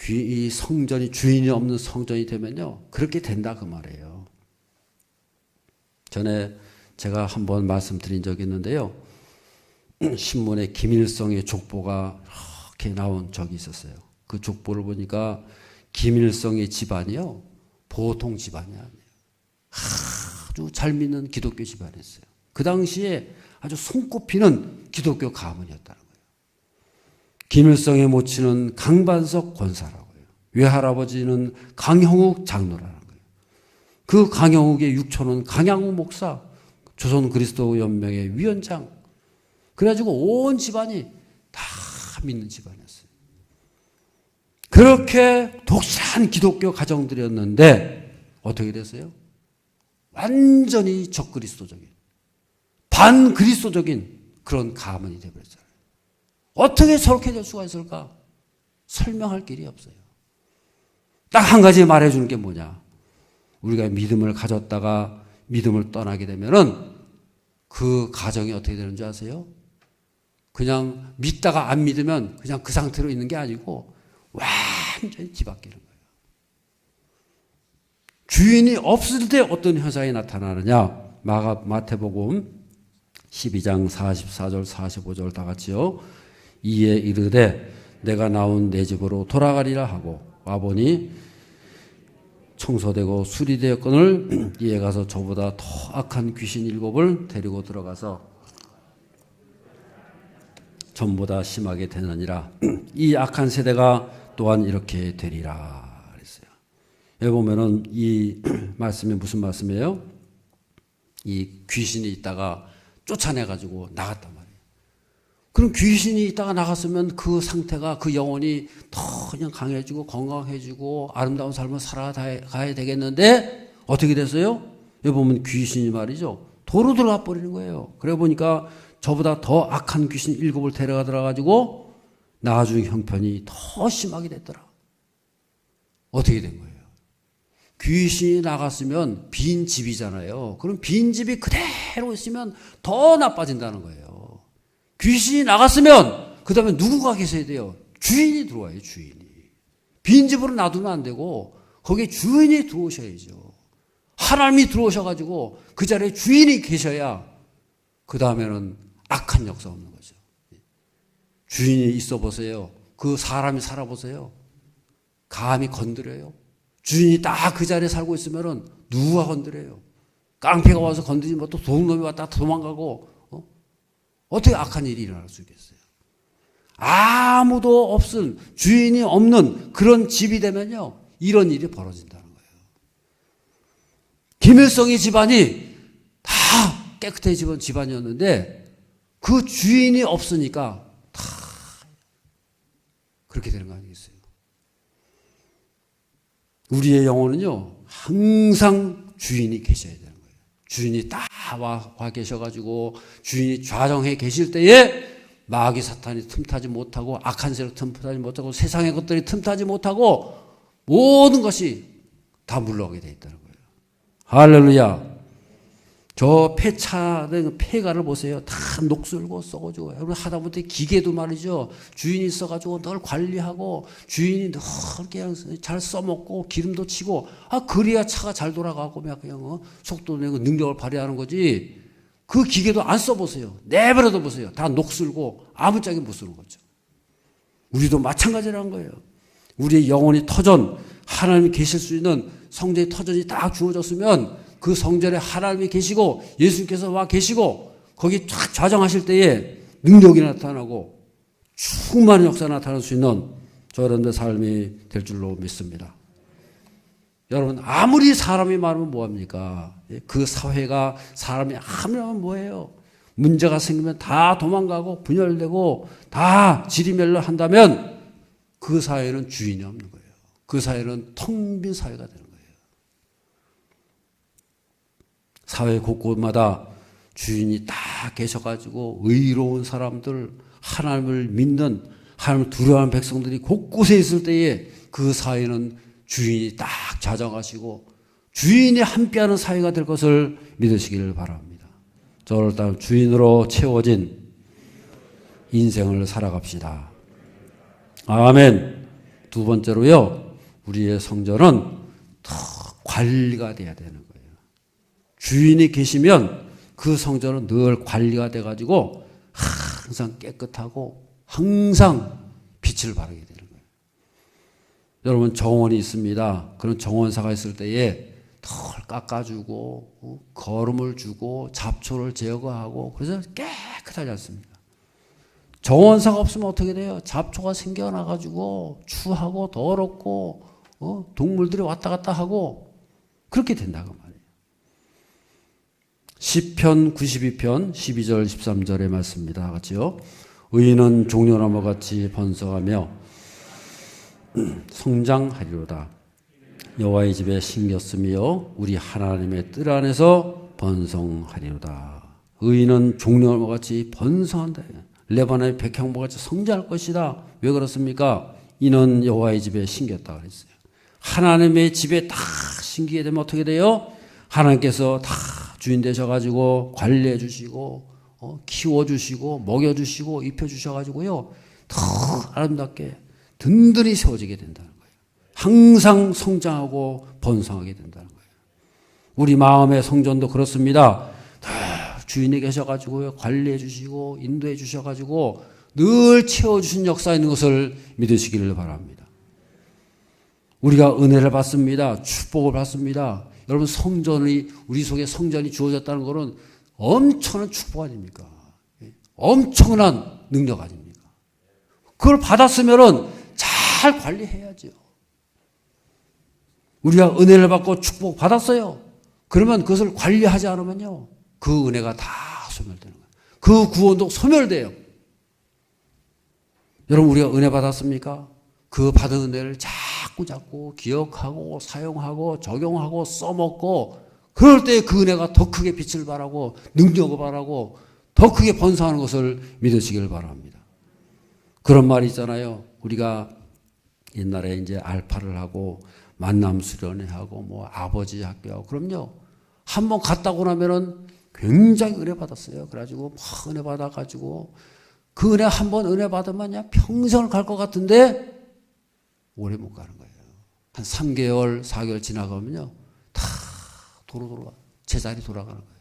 이 성전이 주인이 없는 성전이 되면요, 그렇게 된다 그 말이에요. 전에 제가 한번 말씀드린 적이 있는데요, 신문에 김일성의 족보가 이렇게 나온 적이 있었어요. 그 족보를 보니까 김일성의 집안이요, 보통 집안이 아니에요. 아주 잘 믿는 기독교 집안이었어요. 그 당시에 아주 손꼽히는 기독교 가문이었다는 거예요. 김일성의 모친은 강반석 권사라고요. 외할아버지는 강형욱 장로라는 거예요. 그 강형욱의 육촌은 강양욱 목사, 조선 그리스도 연맹의 위원장. 그래가지고 온 집안이 다 믿는 집안이었어요. 그렇게 독실한 기독교 가정들이었는데 어떻게 됐어요? 완전히 적그리스도적인, 반그리스도적인 그런 가문이 되어버렸잖아요. 어떻게 저렇게 될 수가 있을까? 설명할 길이 없어요. 딱 한 가지 말해주는 게 뭐냐? 우리가 믿음을 가졌다가 믿음을 떠나게 되면은 그 가정이 어떻게 되는 줄 아세요? 그냥 믿다가 안 믿으면 그냥 그 상태로 있는 게 아니고 완전히 뒤바뀌는 거예요. 주인이 없을 때 어떤 현상이 나타나느냐? 마태복음 12장 44절 45절 다 같이요. 이에 이르되 내가 나온 내 집으로 돌아가리라 하고 와보니 청소되고 수리되었거늘 이에 가서 저보다 더 악한 귀신 7을 데리고 들어가서 전보다 심하게 되느니라. 이 악한 세대가 또한 이렇게 되리라 그랬어요. 여기 보면은 이 말씀이 무슨 말씀이에요? 이 귀신이 있다가 쫓아내가지고 나갔단 말이에요. 그럼 귀신이 있다가 나갔으면 그 상태가, 그 영혼이 더 그냥 강해지고 건강해지고 아름다운 삶을 살아가야 되겠는데 어떻게 됐어요? 여기 보면 귀신이 말이죠, 도로 들어가 버리는 거예요. 그래 보니까 저보다 더 악한 귀신 7을 데려가 들어가지고 나중 형편이 더 심하게 됐더라. 어떻게 된 거예요? 귀신이 나갔으면 빈 집이잖아요. 그럼 빈 집이 그대로 있으면 더 나빠진다는 거예요. 귀신이 나갔으면 그 다음에 누구가 계셔야 돼요? 주인이 들어와요. 주인이. 빈집으로 놔두면 안 되고 거기에 주인이 들어오셔야죠. 하나님이 들어오셔가지고 그 자리에 주인이 계셔야 그 다음에는 악한 역사 없는 거죠. 주인이 있어 보세요. 그 사람이 살아보세요. 감히 건드려요? 주인이 딱 그 자리에 살고 있으면은 누가 건드려요? 깡패가 와서 건드리면 뭐 또 도둑놈이 왔다 도망가고, 어떻게 악한 일이 일어날 수 있겠어요? 아무도 없은, 주인이 없는 그런 집이 되면요, 이런 일이 벌어진다는 거예요. 김일성의 집안이 다 깨끗해진 집안이었는데 그 주인이 없으니까 다 그렇게 되는 거 아니겠어요? 우리의 영혼은요, 항상 주인이 계셔야 되는 거예요. 주인이 딱 와 계셔가지고 주인이 좌정해 계실 때에 마귀 사탄이 틈타지 못하고 악한 세력 틈타지 못하고 세상의 것들이 틈타지 못하고 모든 것이 다 물러가게 되어 있다는 거예요. 할렐루야. 저 폐차된 폐가를 보세요. 다 녹슬고 썩어지고. 여러분 하다못해 기계도 말이죠. 주인이 있어가지고 늘 관리하고 주인이 늘 그냥 잘 써먹고 기름도 치고, 그래야 차가 잘 돌아가고 그냥 속도 내고 능력을 발휘하는 거지. 그 기계도 안 써보세요. 내버려둬 보세요. 다 녹슬고 아무짝에 못 쓰는 거죠. 우리도 마찬가지라는 거예요. 우리의 영혼이 터전, 하나님이 계실 수 있는 성전의 터전이 딱 주어졌으면 그 성전에 하나님이 계시고 예수님께서 와 계시고 거기 쫙 좌정하실 때에 능력이 나타나고 충만한 역사가 나타날 수 있는 저런 삶이 될 줄로 믿습니다. 여러분, 아무리 사람이 많으면 뭐합니까? 그 사회가 사람이 하면 뭐예요? 문제가 생기면 다 도망가고 분열되고 다 지리멸렬한다면 그 사회는 주인이 없는 거예요. 그 사회는 텅 빈 사회가 되는 거예요. 사회 곳곳마다 주인이 다 계셔가지고 의로운 사람들, 하나님을 믿는, 하나님을 두려워하는 백성들이 곳곳에 있을 때에 그 사회는 주인이 딱 좌정하시고 주인이 함께하는 사회가 될 것을 믿으시기를 바랍니다. 저를 따라 주인으로 채워진 인생을 살아갑시다. 아멘. 두 번째로요, 우리의 성전은 더 관리가 돼야 되는 거예요. 주인이 계시면 그 성전은 늘 관리가 돼가지고 항상 깨끗하고 항상 빛을 발하게 되는 거예요. 여러분, 정원이 있습니다. 그런 정원사가 있을 때에 털 깎아주고 거름을 주고 잡초를 제거하고 그래서 깨끗하지 않습니까? 정원사가 없으면 어떻게 돼요? 잡초가 생겨나가지고 추하고 더럽고 동물들이 왔다 갔다 하고 그렇게 된다고 말이에요. 시편 92편 12절 13절의 말씀입니다. 같이요. 의인은 종려나무 같이 번성하며 성장하리로다. 여호와의 집에 심겼으며 우리 하나님의 뜰 안에서 번성하리로다. 의인은 종려나무 같이 번성한다. 레바논의 백향목 같이 성장할 것이다. 왜 그렇습니까? 이는 여호와의 집에 심겼다 그랬어요. 하나님의 집에 다 심기게 되면 어떻게 돼요? 하나님께서 다 주인 되셔가지고 관리해 주시고 키워주시고 먹여주시고 입혀주셔가지고요 더 아름답게 든든히 세워지게 된다는 거예요. 항상 성장하고 번성하게 된다는 거예요. 우리 마음의 성전도 그렇습니다. 주인이 계셔가지고요 관리해 주시고 인도해 주셔가지고 늘 채워주신 역사 있는 것을 믿으시기를 바랍니다. 우리가 은혜를 받습니다. 축복을 받습니다. 여러분, 성전이 우리 속에 성전이 주어졌다는 것은 엄청난 축복 아닙니까? 엄청난 능력 아닙니까? 그걸 받았으면은 잘 관리해야죠. 우리가 은혜를 받고 축복 받았어요. 그러면 그것을 관리하지 않으면요 그 은혜가 다 소멸되는 거예요. 그 구원도 소멸돼요. 여러분, 우리가 은혜 받았습니까? 그 받은 은혜를 자꾸 기억하고 사용하고 적용하고 써먹고 그럴 때 그 은혜가 더 크게 빛을 발하고 능력을 발하고 더 크게 번성하는 것을 믿으시길 바랍니다. 그런 말이 있잖아요. 우리가 옛날에 이제 알파를 하고 만남 수련회하고 뭐 아버지 학교하고 그럼요. 한번 갔다고 나면은 굉장히 은혜 받았어요. 그래가지고 막 은혜 받아가지고 그 은혜 한번 은혜 받으면 그냥 평생을 갈 것 같은데 오래 못 가는 거예요. 한 3개월, 4개월 지나가면요. 다 도로 제자리 돌아가는 거예요.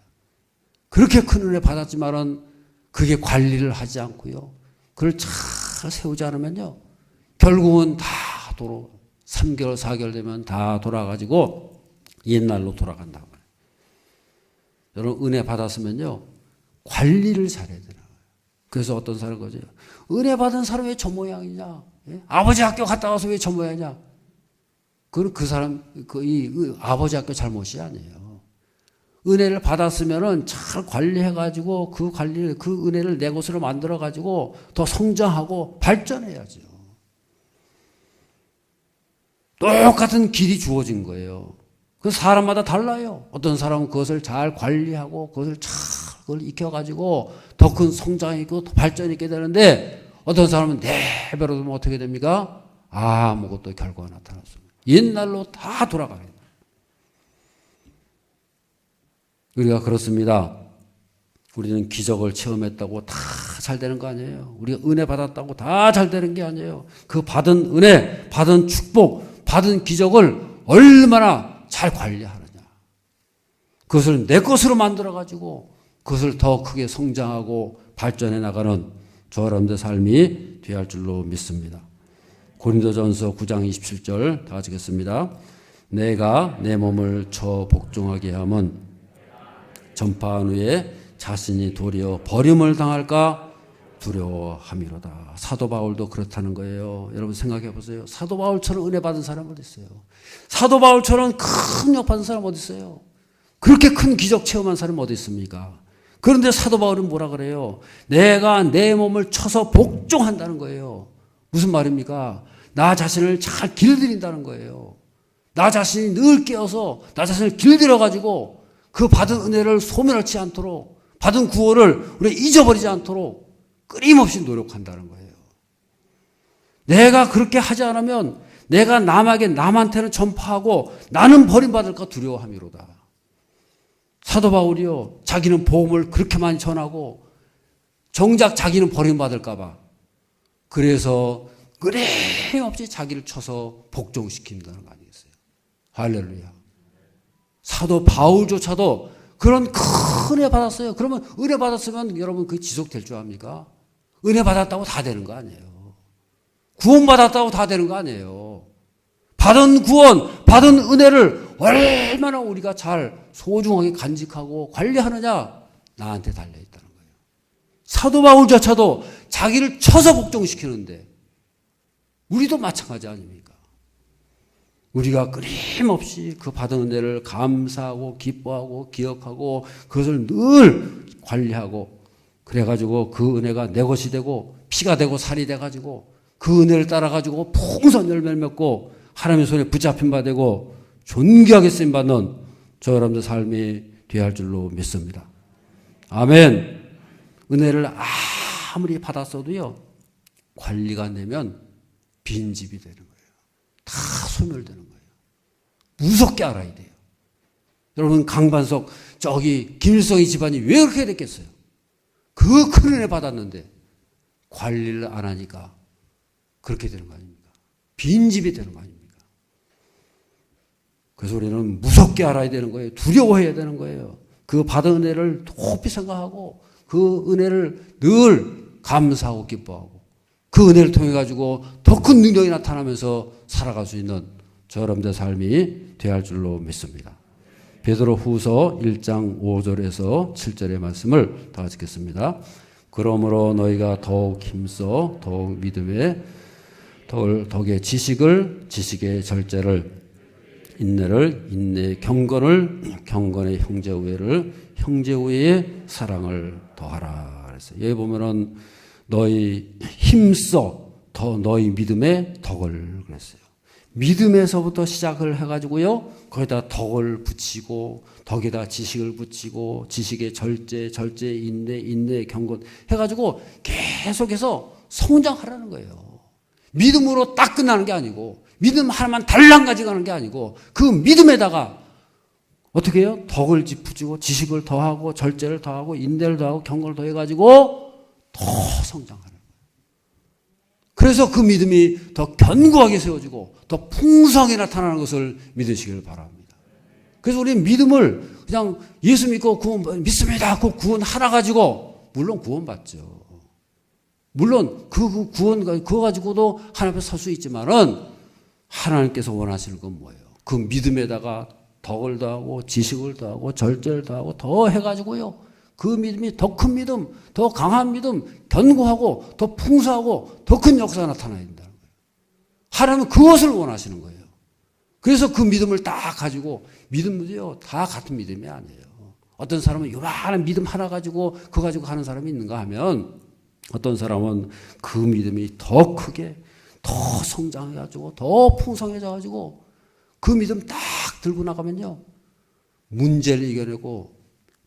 그렇게 큰 은혜 받았지만은 그게 관리를 하지 않고요. 그걸 잘 세우지 않으면요. 결국은 다 도로 3개월, 4개월 되면 다 돌아가지고 옛날로 돌아간다고 말해요. 여러분, 은혜 받았으면요. 관리를 잘해야 되나. 그래서 어떤 사람은 거죠. 은혜 받은 사람이 왜 저 모양이냐? 예? 아버지 학교 갔다 와서 왜 저 모양이냐? 그건 그 사람, 이 아버지 학교 잘못이 아니에요. 은혜를 받았으면은 잘 관리해가지고 그 관리를, 그 은혜를 내 것으로 만들어가지고 더 성장하고 발전해야죠. 똑같은 길이 주어진 거예요. 그 사람마다 달라요. 어떤 사람은 그것을 잘 관리하고 그것을 잘 그걸 익혀가지고 더 큰 성장이 있고 더 발전이 있게 되는데 어떤 사람은 내버려 두면 어떻게 됩니까? 아무것도 결과가 나타났습니다. 옛날로 다 돌아가게 됩니다. 우리가 그렇습니다. 우리는 기적을 체험했다고 다 잘 되는 거 아니에요. 우리가 은혜 받았다고 다 잘 되는 게 아니에요. 그 받은 은혜, 받은 축복, 받은 기적을 얼마나 잘 관리하느냐. 그것을 내 것으로 만들어가지고 그것을 더 크게 성장하고 발전해 나가는 저와 여러분들의 삶이 되어야 할 줄로 믿습니다. 고린도전서 9장 27절 다 같이 읽겠습니다. 내가 내 몸을 저 복종하게 함은 전파한 후에 자신이 도리어 버림을 당할까 두려워함이로다. 사도 바울도 그렇다는 거예요. 여러분 생각해 보세요. 사도 바울처럼 은혜 받은 사람 어디 있어요? 사도 바울처럼 큰 역 받은 사람 어디 있어요? 그렇게 큰 기적 체험한 사람 어디 있습니까? 그런데 사도 바울은 뭐라 그래요? 내가 내 몸을 쳐서 복종한다는 거예요. 무슨 말입니까? 나 자신을 잘 길들인다는 거예요. 나 자신이 늘 깨어서 나 자신을 길들여가지고 그 받은 은혜를 소멸하지 않도록 받은 구원을 우리가 잊어버리지 않도록 끊임없이 노력한다는 거예요. 내가 그렇게 하지 않으면 내가 남한테는 전파하고 나는 버림받을까 두려워함이로다. 사도 바울이요, 자기는 복음을 그렇게 많이 전하고 정작 자기는 버림받을까 봐 그래서 끊임없이 자기를 쳐서 복종시킨다는 거 아니겠어요? 할렐루야. 사도 바울조차도 그런 큰 은혜 받았어요. 그러면 은혜 받았으면 여러분 그게 지속될 줄 압니까? 은혜 받았다고 다 되는 거 아니에요. 구원 받았다고 다 되는 거 아니에요. 받은 구원, 받은 은혜를 얼마나 우리가 잘 소중하게 간직하고 관리하느냐, 나한테 달려있다는 거예요. 사도 바울조차도 자기를 쳐서 복종시키는데 우리도 마찬가지 아닙니까? 우리가 끊임없이 그 받은 은혜를 감사하고 기뻐하고 기억하고 그것을 늘 관리하고 그래가지고 그 은혜가 내 것이 되고 피가 되고 살이 돼가지고 그 은혜를 따라가지고 풍성한 열매를 맺고 하나님의 손에 붙잡힌 바 되고 존귀하게 쓰임받는 저 여러분들 삶이 되어야 할 줄로 믿습니다. 아멘. 은혜를 아무리 받았어도요, 관리가 안 되면 빈집이 되는 거예요. 다 소멸되는 거예요. 무섭게 알아야 돼요. 여러분, 강반석 저기 김일성이 집안이 왜 그렇게 됐겠어요? 그 큰 은혜 받았는데 관리를 안 하니까 그렇게 되는 거 아닙니까? 빈집이 되는 거 아닙니까? 그래서 우리는 무섭게 알아야 되는 거예요. 두려워해야 되는 거예요. 그 받은 은혜를 높이 생각하고 그 은혜를 늘 감사하고 기뻐하고 그 은혜를 통해 가지고 더 큰 능력이 나타나면서 살아갈 수 있는 저 여러분들의 삶이 되어야 할 줄로 믿습니다. 베드로 후서 1장 5절에서 7절의 말씀을 다 같이 읽겠습니다. 그러므로 너희가 더욱 힘써 더욱 믿음에 덕의 지식을 지식의 절제를 인내를 인내의 경건의 형제우애를 형제우애의 사랑을 더하라 그랬어요. 여기 보면은 너희 힘써 더 너희 믿음의 덕을 그랬어요. 믿음에서부터 시작을 해가지고요, 거기다 덕을 붙이고 덕에다 지식을 붙이고 지식의 절제 인내 경건 해가지고 계속해서 성장하라는 거예요. 믿음으로 딱 끝나는 게 아니고 믿음 하나만 달랑 가져가는 게 아니고 그 믿음에다가 어떻게 해요? 덕을 붙이고 지식을 더하고 절제를 더하고 인내를 더하고 경건을 더해가지고 더 성장하는 거예요. 그래서 그 믿음이 더 견고하게 세워지고 더 풍성하게 나타나는 것을 믿으시길 바랍니다. 그래서 우리는 믿음을 그냥 예수 믿고 믿습니다. 그 구원 하나 가지고 물론 구원 받죠. 물론 그 구원 그거 가지고도 하나님 앞에 설 수 있지만은 하나님께서 원하시는 건 뭐예요? 그 믿음에다가 덕을 더하고 지식을 더하고 절제를 더하고 더 해가지고요, 그 믿음이 더 큰 믿음, 더 강한 믿음, 견고하고 더 풍성하고 더 큰 역사가 나타나야 된다는 거예요. 하나님은 그것을 원하시는 거예요. 그래서 그 믿음을 딱 가지고, 믿음도요 다 같은 믿음이 아니에요. 어떤 사람은 요만한 믿음 하나 가지고 그거 가지고 가는 사람이 있는가 하면, 어떤 사람은 그 믿음이 더 크게 더 성장해가지고 더 풍성해져가지고 그 믿음 딱 들고 나가면요, 문제를 이겨내고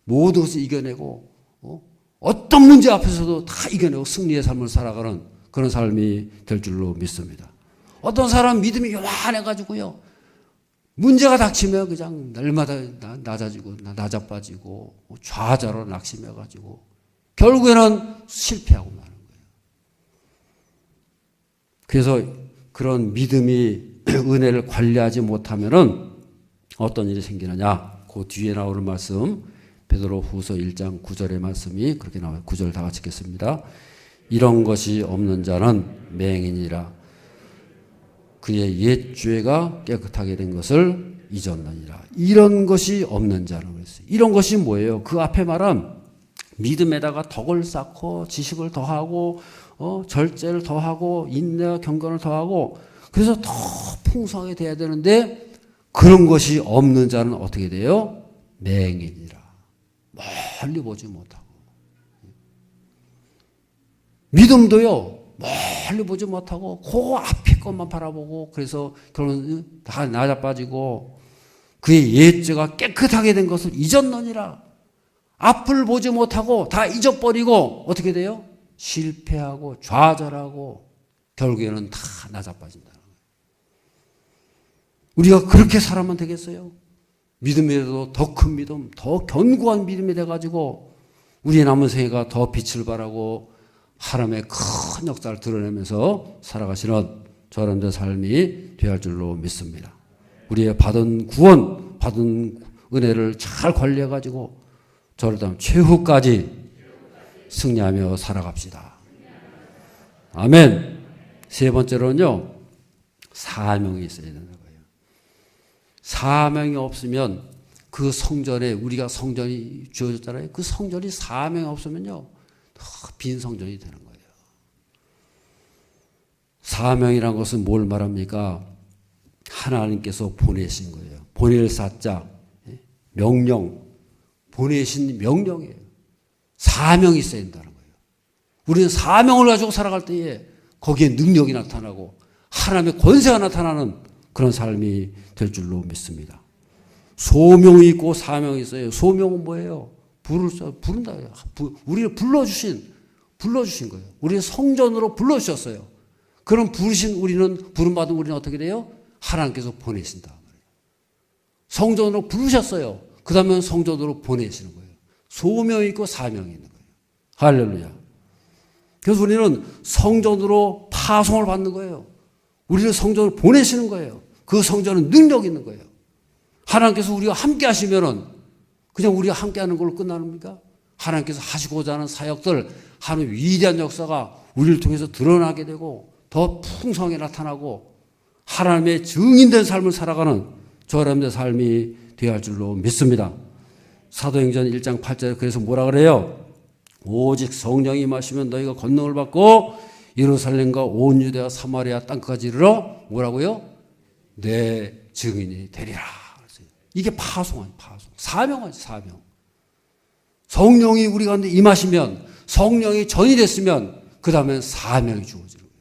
모든 것을 이겨내고 어떤 문제 앞에서도 다 이겨내고 승리의 삶을 살아가는 그런 삶이 될 줄로 믿습니다. 어떤 사람은 믿음이 요만해가지고요, 문제가 닥치면 그냥 날마다 낮아빠지고 좌절로 낙심해가지고 결국에는 실패하고 마는 거예요. 그래서 그런 믿음이 은혜를 관리하지 못하면은 어떤 일이 생기느냐? 그 뒤에 나오는 말씀, 베드로 후서 1장 9절의 말씀이 그렇게 나와요. 9절 다 같이 읽겠습니다. 이런 것이 없는 자는 맹인이라 그의 옛 죄가 깨끗하게 된 것을 잊었느니라. 이런 것이 없는 자는 그랬어요. 이런 것이 뭐예요? 그 앞에 말한 믿음에다가 덕을 쌓고 지식을 더하고 절제를 더하고 인내와 경건을 더하고 그래서 더 풍성하게 돼야 되는데, 그런 것이 없는 자는 어떻게 돼요? 맹인이라. 멀리 보지 못하고. 믿음도요 멀리 보지 못하고 그 앞에 것만 바라보고, 그래서 결국은 다 낮아빠지고 그의 옛죄가 깨끗하게 된 것을 잊었느니라. 앞을 보지 못하고 다 잊어버리고 어떻게 돼요? 실패하고 좌절하고 결국에는 다 낮아빠진다는 거예요. 우리가 그렇게 살아만 되겠어요? 믿음이라도 더 큰 믿음, 더 견고한 믿음이 돼가지고 우리의 남은 생애가 더 빛을 발하고 하나님의 큰 역사를 드러내면서 살아가시는 저 여러분들의 삶이 되어야 할 줄로 믿습니다. 우리의 받은 구원, 받은 은혜를 잘 관리해가지고 저를 최후까지 승리하며 살아갑시다. 아멘. 세 번째로는요, 사명이 있어야 된다는 거예요. 사명이 없으면 그 성전에, 우리가 성전이 주어졌잖아요. 그 성전이 사명이 없으면요, 빈 성전이 되는 거예요. 사명이란 것은 뭘 말합니까? 하나님께서 보내신 거예요. 보낼 사자, 명령, 보내신 명령이에요. 사명이 있어야 된다는 거예요. 우리는 사명을 가지고 살아갈 때에 거기에 능력이 나타나고 하나님의 권세가 나타나는 그런 삶이 될 줄로 믿습니다. 소명이 있고 사명이 있어요. 소명은 뭐예요? 부른다. 우리를 불러주신 거예요. 우리를 성전으로 불러주셨어요. 그럼 우리는 부름받은 우리는 어떻게 돼요? 하나님께서 보내신다. 성전으로 부르셨어요. 그 다음에 성전으로 보내시는 거예요. 소명이 있고 사명이 있는 거예요. 할렐루야. 그래서 우리는 성전으로 파송을 받는 거예요. 우리를 성전으로 보내시는 거예요. 그 성전은 능력이 있는 거예요. 하나님께서 우리가 함께 하시면은 그냥 우리가 함께 하는 걸로 끝나는입니까? 하나님께서 하시고자 하는 사역들, 하는 위대한 역사가 우리를 통해서 드러나게 되고 더 풍성하게 나타나고 하나님의 증인된 삶을 살아가는 저 여러분의 삶이 되어야 할 줄로 믿습니다. 사도행전 1장 8절에 그래서 뭐라 그래요? 오직 성령이 임하시면 너희가 권능을 받고 예루살렘과 온 유대와 사마리아 땅까지 이르러 뭐라고요? 내 증인이 되리라. 이게 파송. 사명이지, 사명. 성령이 우리 가운데 임하시면, 성령이 전이 됐으면 그 다음엔 사명이 주어지는 거예요.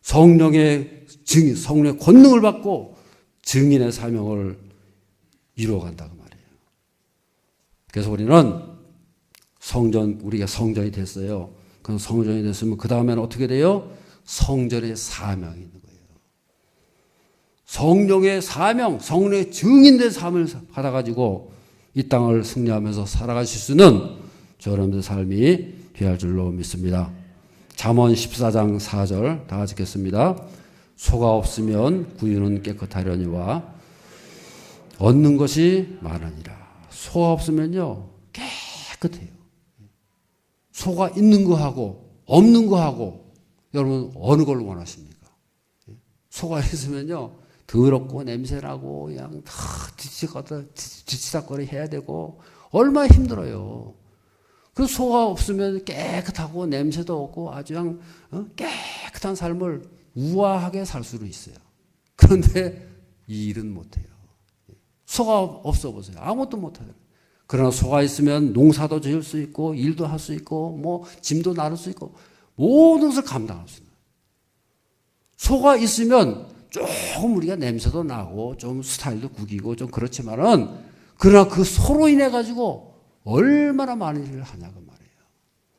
성령의 증인, 성령의 권능을 받고 증인의 사명을 이루어간다고 말이에요. 그래서 우리는 우리가 성전이 됐어요. 그럼 성전이 됐으면 그 다음에는 어떻게 돼요? 성전의 사명이 있는 거예요. 성령의 사명, 성령의 증인된 삶을 받아가지고 이 땅을 승리하면서 살아가실 수 있는 저 여러분의 삶이 되어야 할 줄로 믿습니다. 잠언 14장 4절 다 같이 읽겠습니다. 소가 없으면 구유는 깨끗하려니와 얻는 것이 많으니라. 소가 없으면요 깨끗해요. 소가 있는 거하고 없는 거하고 여러분 어느 걸 원하십니까? 소가 있으면요 더럽고 냄새나고 그냥 다 뒤치다거리 해야 되고 얼마나 힘들어요. 그래서 소가 없으면 깨끗하고 냄새도 없고 아주 그냥 깨끗한 삶을 우아하게 살 수는 있어요. 그런데 이 일은 못해요. 소가 없어 보세요. 아무것도 못해요. 그러나 소가 있으면 농사도 지을 수 있고 일도 할 수 있고 뭐 짐도 나를 수 있고 모든 것을 감당할 수 있어요. 소가 있으면 조금 우리가 냄새도 나고 좀 스타일도 구기고 좀 그렇지만은 그러나 그 소로 인해 가지고 얼마나 많은 일을 하냐고 말이에요.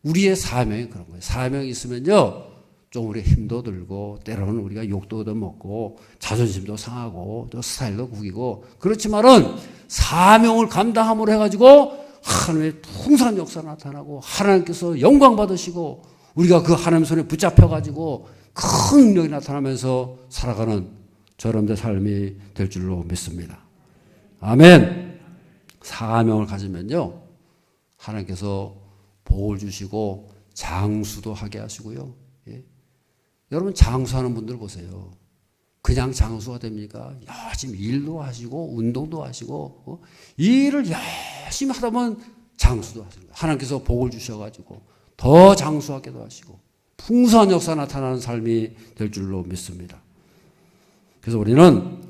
우리의 사명이 그런 거예요. 사명이 있으면요 좀 우리 힘도 들고 때로는 우리가 욕도 얻어먹고 자존심도 상하고 또 스타일도 구기고 그렇지만은 사명을 감당함으로 해가지고 하나님의 풍성한 역사가 나타나고 하나님께서 영광 받으시고 우리가 그 하나님 손에 붙잡혀가지고 큰 능력이 나타나면서 살아가는 저 여러분의 삶이 될 줄로 믿습니다. 아멘. 사명을 가지면요 하나님께서 복을 주시고 장수도 하게 하시고요. 예. 여러분 장수하는 분들 보세요. 그냥 장수가 됩니까? 열심히 일도 하시고 운동도 하시고 일을 열심히 하다 보면 장수도 하시는 거예요. 하나님께서 복을 주셔가지고 더 장수하게도 하시고 풍성한 역사 나타나는 삶이 될 줄로 믿습니다. 그래서 우리는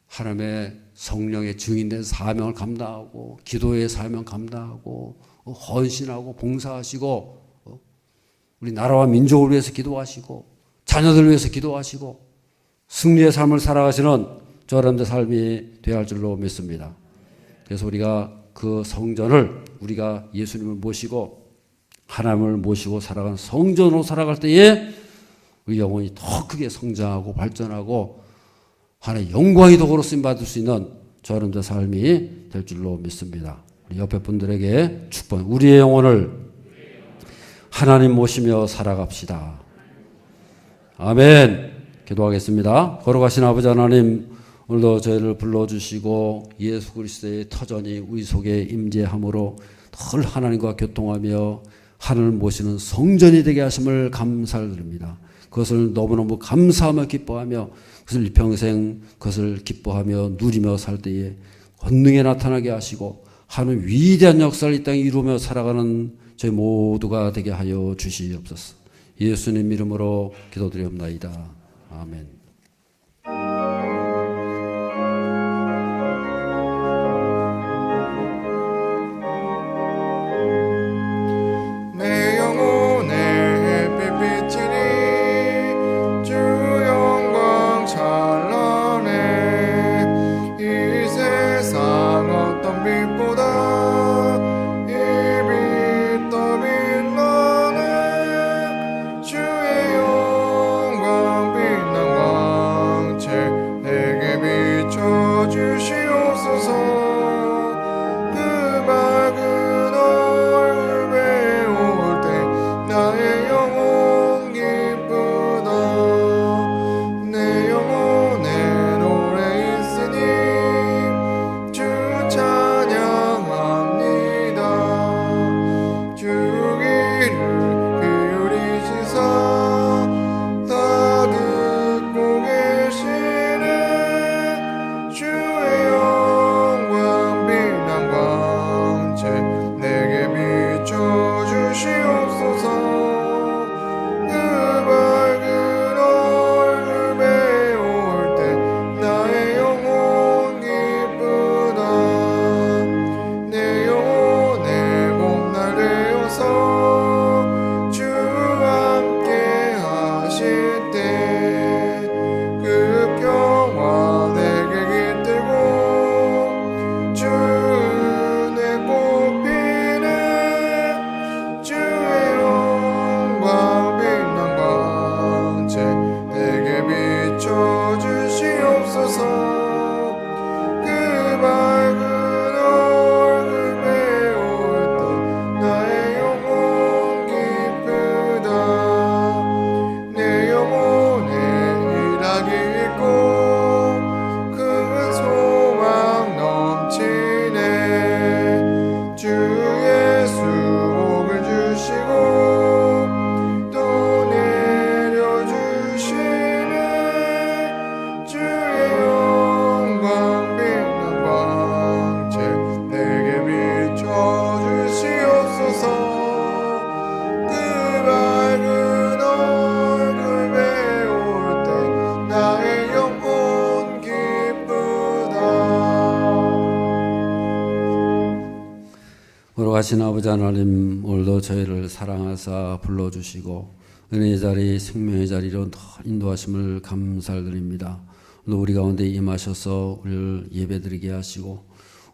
하나님의 성령의 증인된 사명을 감당하고 기도의 사명 감당하고 헌신하고 봉사하시고 우리 나라와 민족을 위해서 기도하시고 자녀들을 위해서 기도하시고 승리의 삶을 살아가시는 저 여러분의 삶이 되어야 할 줄로 믿습니다. 그래서 우리가 그 성전을 우리가 예수님을 모시고 하나님을 모시고 살아가는 성전으로 살아갈 때에 우리 영혼이 더 크게 성장하고 발전하고 하나님의 영광이 더 쓰임 받을 수 있는 저런 데 삶이 될 줄로 믿습니다. 우리 옆에 분들에게 축복, 우리의 영혼을 하나님 모시며 살아갑시다. 아멘. 기도하겠습니다. 걸어가신 아버지 하나님, 오늘도 저희를 불러주시고 예수 그리스도의 터전이 우리 속에 임재함으로 늘 하나님과 교통하며 하늘을 모시는 성전이 되게 하심을 감사를 드립니다. 그것을 너무너무 감사하며 기뻐하며 그것을 일평생 그것을 기뻐하며 누리며 살 때에 권능에 나타나게 하시고 하는 위대한 역사를 이 땅에 이루며 살아가는 저희 모두가 되게 하여 주시옵소서. 예수님 이름으로 기도드리옵나이다. 아멘. 내 영혼의 빛비치니 주 영광 찬란해. 이 세상 어떤 빛보다 이 빛 더 빛나네. 주의 영광 빛난 광채 내게 비춰주시옵소서. 그 밝은 얼굴 배울 때 나의 영혼 기쁘다. 내 영혼에 노래 있으니 주 찬양합니다. 주 귀를 기울이시사 다 듣고 계시네. 주의 영광 빛난 광채 내게 비춰주시옵소서. 그 밝은 얼굴 배울 때 나의 영혼 기쁘다. 내 영혼의 봄날 되어서 주 함께 하실 때 그 평화 내게 깃들고 주 은혜 꽃피네. 주의 영광 빛난 광채 내게 비춰주시옵소서. 그 밝은 얼굴 배울 때 나의 영혼 기쁘다. 내 영혼에 일하기 있고 큰 소망 넘치네. 주 예수 복을 주시고 또 내려주시네. 주의 영광 빛난 광채 내게 비춰주시옵소서. 그 밝은 얼굴 배울 때 나의 영혼 기쁘다. 걸어가신 아버지 하나님, 오늘도 저희를 사랑하사 불러주시고 은혜의 자리, 생명의 자리로 더 인도하심을 감사드립니다. 오늘 우리 가운데 임하셔서 우리를 예배드리게 하시고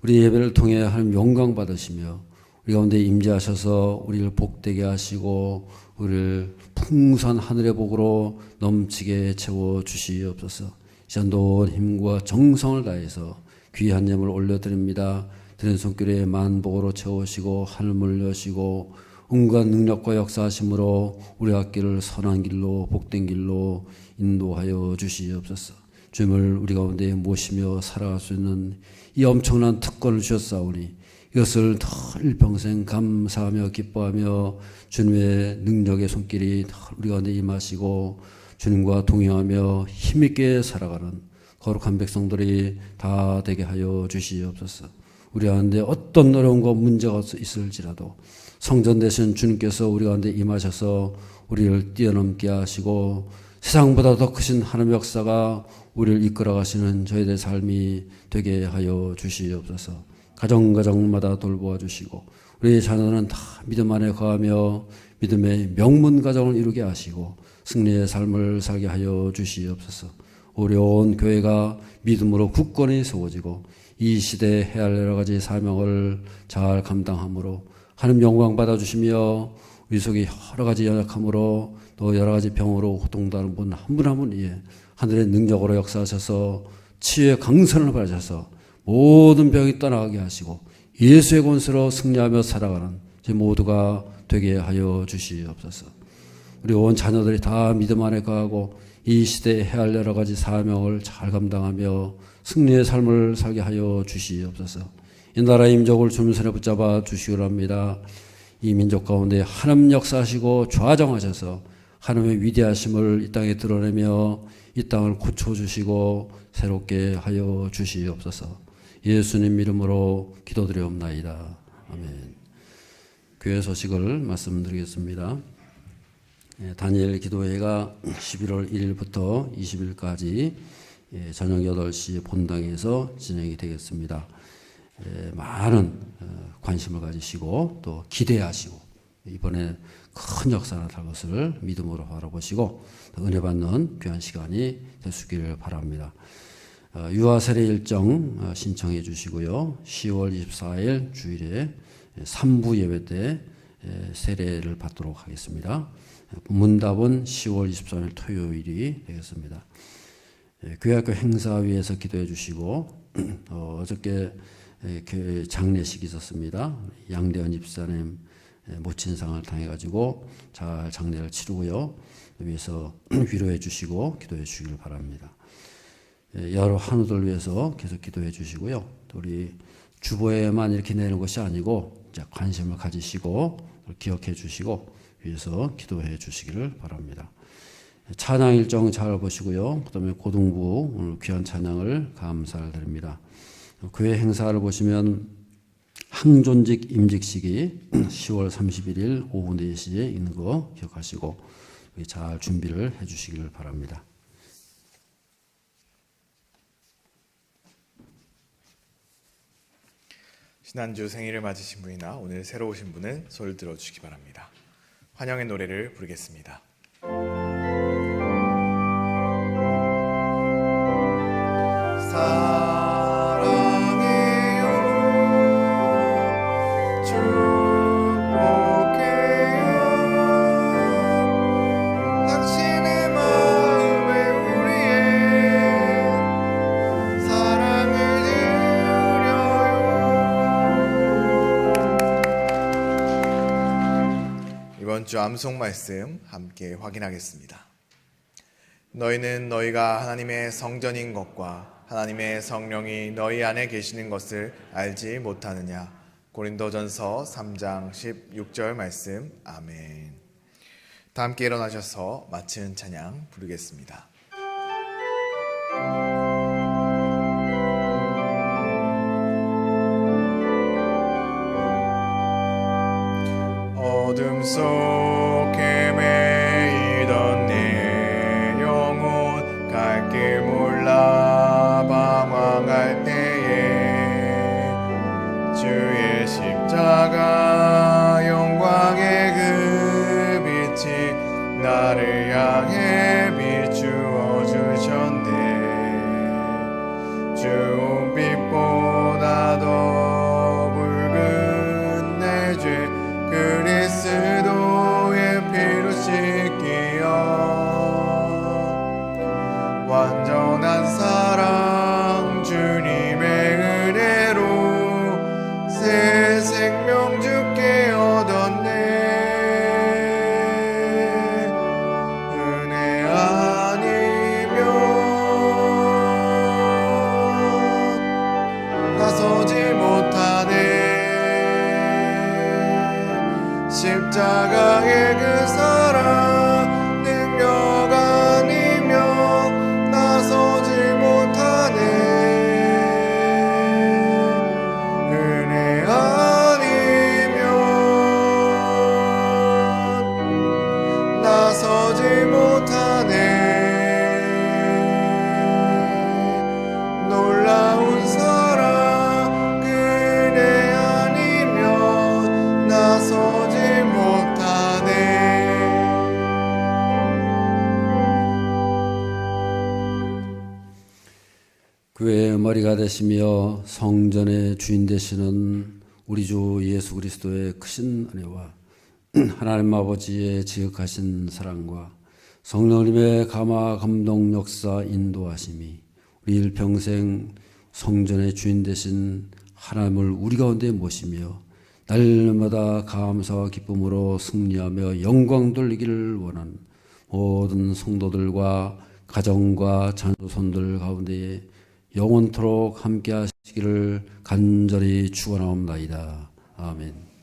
우리 예배를 통해 하나님 영광 받으시며 우리 가운데 임재하셔서 우리를 복되게 하시고 우리를 풍성한 하늘의 복으로 넘치게 채워주시옵소서. 시간도 힘과 정성을 다해서 귀한 예물 올려드립니다. 드린 손길에 만복으로 채우시고 하늘문을 여시고 온갖 능력과 역사하심으로 우리 앞길을 선한 길로 복된 길로 인도하여 주시옵소서. 주님을 우리 가운데 모시며 살아갈 수 있는 이 엄청난 특권을 주셨사오니 이것을 더 일평생 감사하며 기뻐하며 주님의 능력의 손길이 더 우리 가운데 임하시고 주님과 동행하며 힘있게 살아가는 거룩한 백성들이 다 되게 하여 주시옵소서. 우리 가운데 어떤 어려움과 문제가 있을지라도 성전 되신 주님께서 우리 가운데 임하셔서 우리를 뛰어넘게 하시고 세상보다 더 크신 하나님의 역사가 우리를 이끌어가시는 저희들의 삶이 되게 하여 주시옵소서. 가정마다 돌보아 주시고 우리 자녀는 다 믿음 안에 거하며 믿음의 명문 가정을 이루게 하시고 승리의 삶을 살게 하여 주시옵소서. 어려운 교회가 믿음으로 굳건히 세워지고 이 시대에 해야 할 여러 가지 사명을 잘 감당함으로 하나님 영광 받아주시며 우리 속에 여러 가지 연약함으로 또 여러 가지 병으로 고통당하는 분 한 분 한 분 위에 하늘의 능력으로 역사하셔서 치유의 강선을 받으셔서 모든 병이 떠나게 하시고 예수의 권세로 승리하며 살아가는 저희 모두가 되게 하여 주시옵소서. 우리 온 자녀들이 다 믿음 안에 거하고 이 시대에 해야 할 여러 가지 사명을 잘 감당하며 승리의 삶을 살게 하여 주시옵소서. 이 나라의 임족을 주님 손에 붙잡아 주시기 합니다. 이 민족 가운데 하나님 역사하시고 좌정하셔서 하나님의 위대하심을 이 땅에 드러내며 이 땅을 고쳐주시고 새롭게 하여 주시옵소서. 예수님 이름으로 기도드리옵나이다. 아멘. 교회 소식을 말씀드리겠습니다. 다니엘 기도회가 11월 1일부터 20일까지 저녁 8시 본당에서 진행이 되겠습니다. 많은 관심을 가지시고 또 기대하시고 이번에 큰 역사가 나타날 것을 믿음으로 바라보시고 은혜 받는 귀한 시간이 되시기를 바랍니다. 유아 세례 일정 신청해 주시고요. 10월 24일 주일에 3부 예배 때 세례를 받도록 하겠습니다. 문답은 10월 23일 토요일이 되겠습니다. 교회학교 행사위에서 기도해 주시고 어저께 교회 장례식이 있었습니다. 양대현 집사님 모친상을 당해가지고 잘 장례를 치르고요. 위해서 위로해 주시고 기도해 주시길 바랍니다. 여러 한우들 위해서 계속 기도해 주시고요. 또 우리 주보에만 이렇게 내는 것이 아니고 관심을 가지시고 기억해 주시고 위해서 기도해 주시기를 바랍니다. 찬양 일정 잘 보시고요. 그 다음에 고등부 오늘 귀한 찬양을 감사를 드립니다. 교회 행사를 보시면 항존직 임직식이 10월 31일 오후 4시에 있는 거 기억하시고 잘 준비를 해 주시기를 바랍니다. 지난주 생일을 맞으신 분이나 오늘 새로 오신 분은 손을 들어주시기 바랍니다. 환영의 노래를 부르겠습니다. 이번 주 암송 말씀 함께 확인하겠습니다. 너희는 너희가 하나님의 성전인 것과 하나님의 성령이 너희 안에 계시는 것을 알지 못하느냐. 고린도전서 3장 16절 말씀. 아멘. 다 함께 일어나셔서 마치는 찬양 부르겠습니다. 어둠 속에 매이던 내 영혼 갈 길 몰라 방황할 때에 주의 십자가 영광의 그 빛이 나를 향해 비추어 주셨네. 주온 빛보다 더 붉은 내 죄 그리스도의 피로 씻기어 완전한 사랑 주님의 은혜로 새 생명 주께 얻었네. 은혜 아니면 나서지 못하네. 십자가의 그 사랑 능력 아니면 나서지 못하네. 은혜 아니면 나서지 못하네. 놀라운 사랑 은혜 아니면 나서지 교회의 머리가 되시며 성전의 주인 되시는 우리 주 예수 그리스도의 크신 은혜와 하나님 아버지의 지극하신 사랑과 성령님의 감화 감동 역사 인도하심이 우리 일평생 성전의 주인 되신 하나님을 우리 가운데 모시며 날마다 감사와 기쁨으로 승리하며 영광 돌리기를 원하는 모든 성도들과 가정과 자녀손들 가운데 영원토록 함께 하시기를 간절히 축원하옵나이다. 아멘.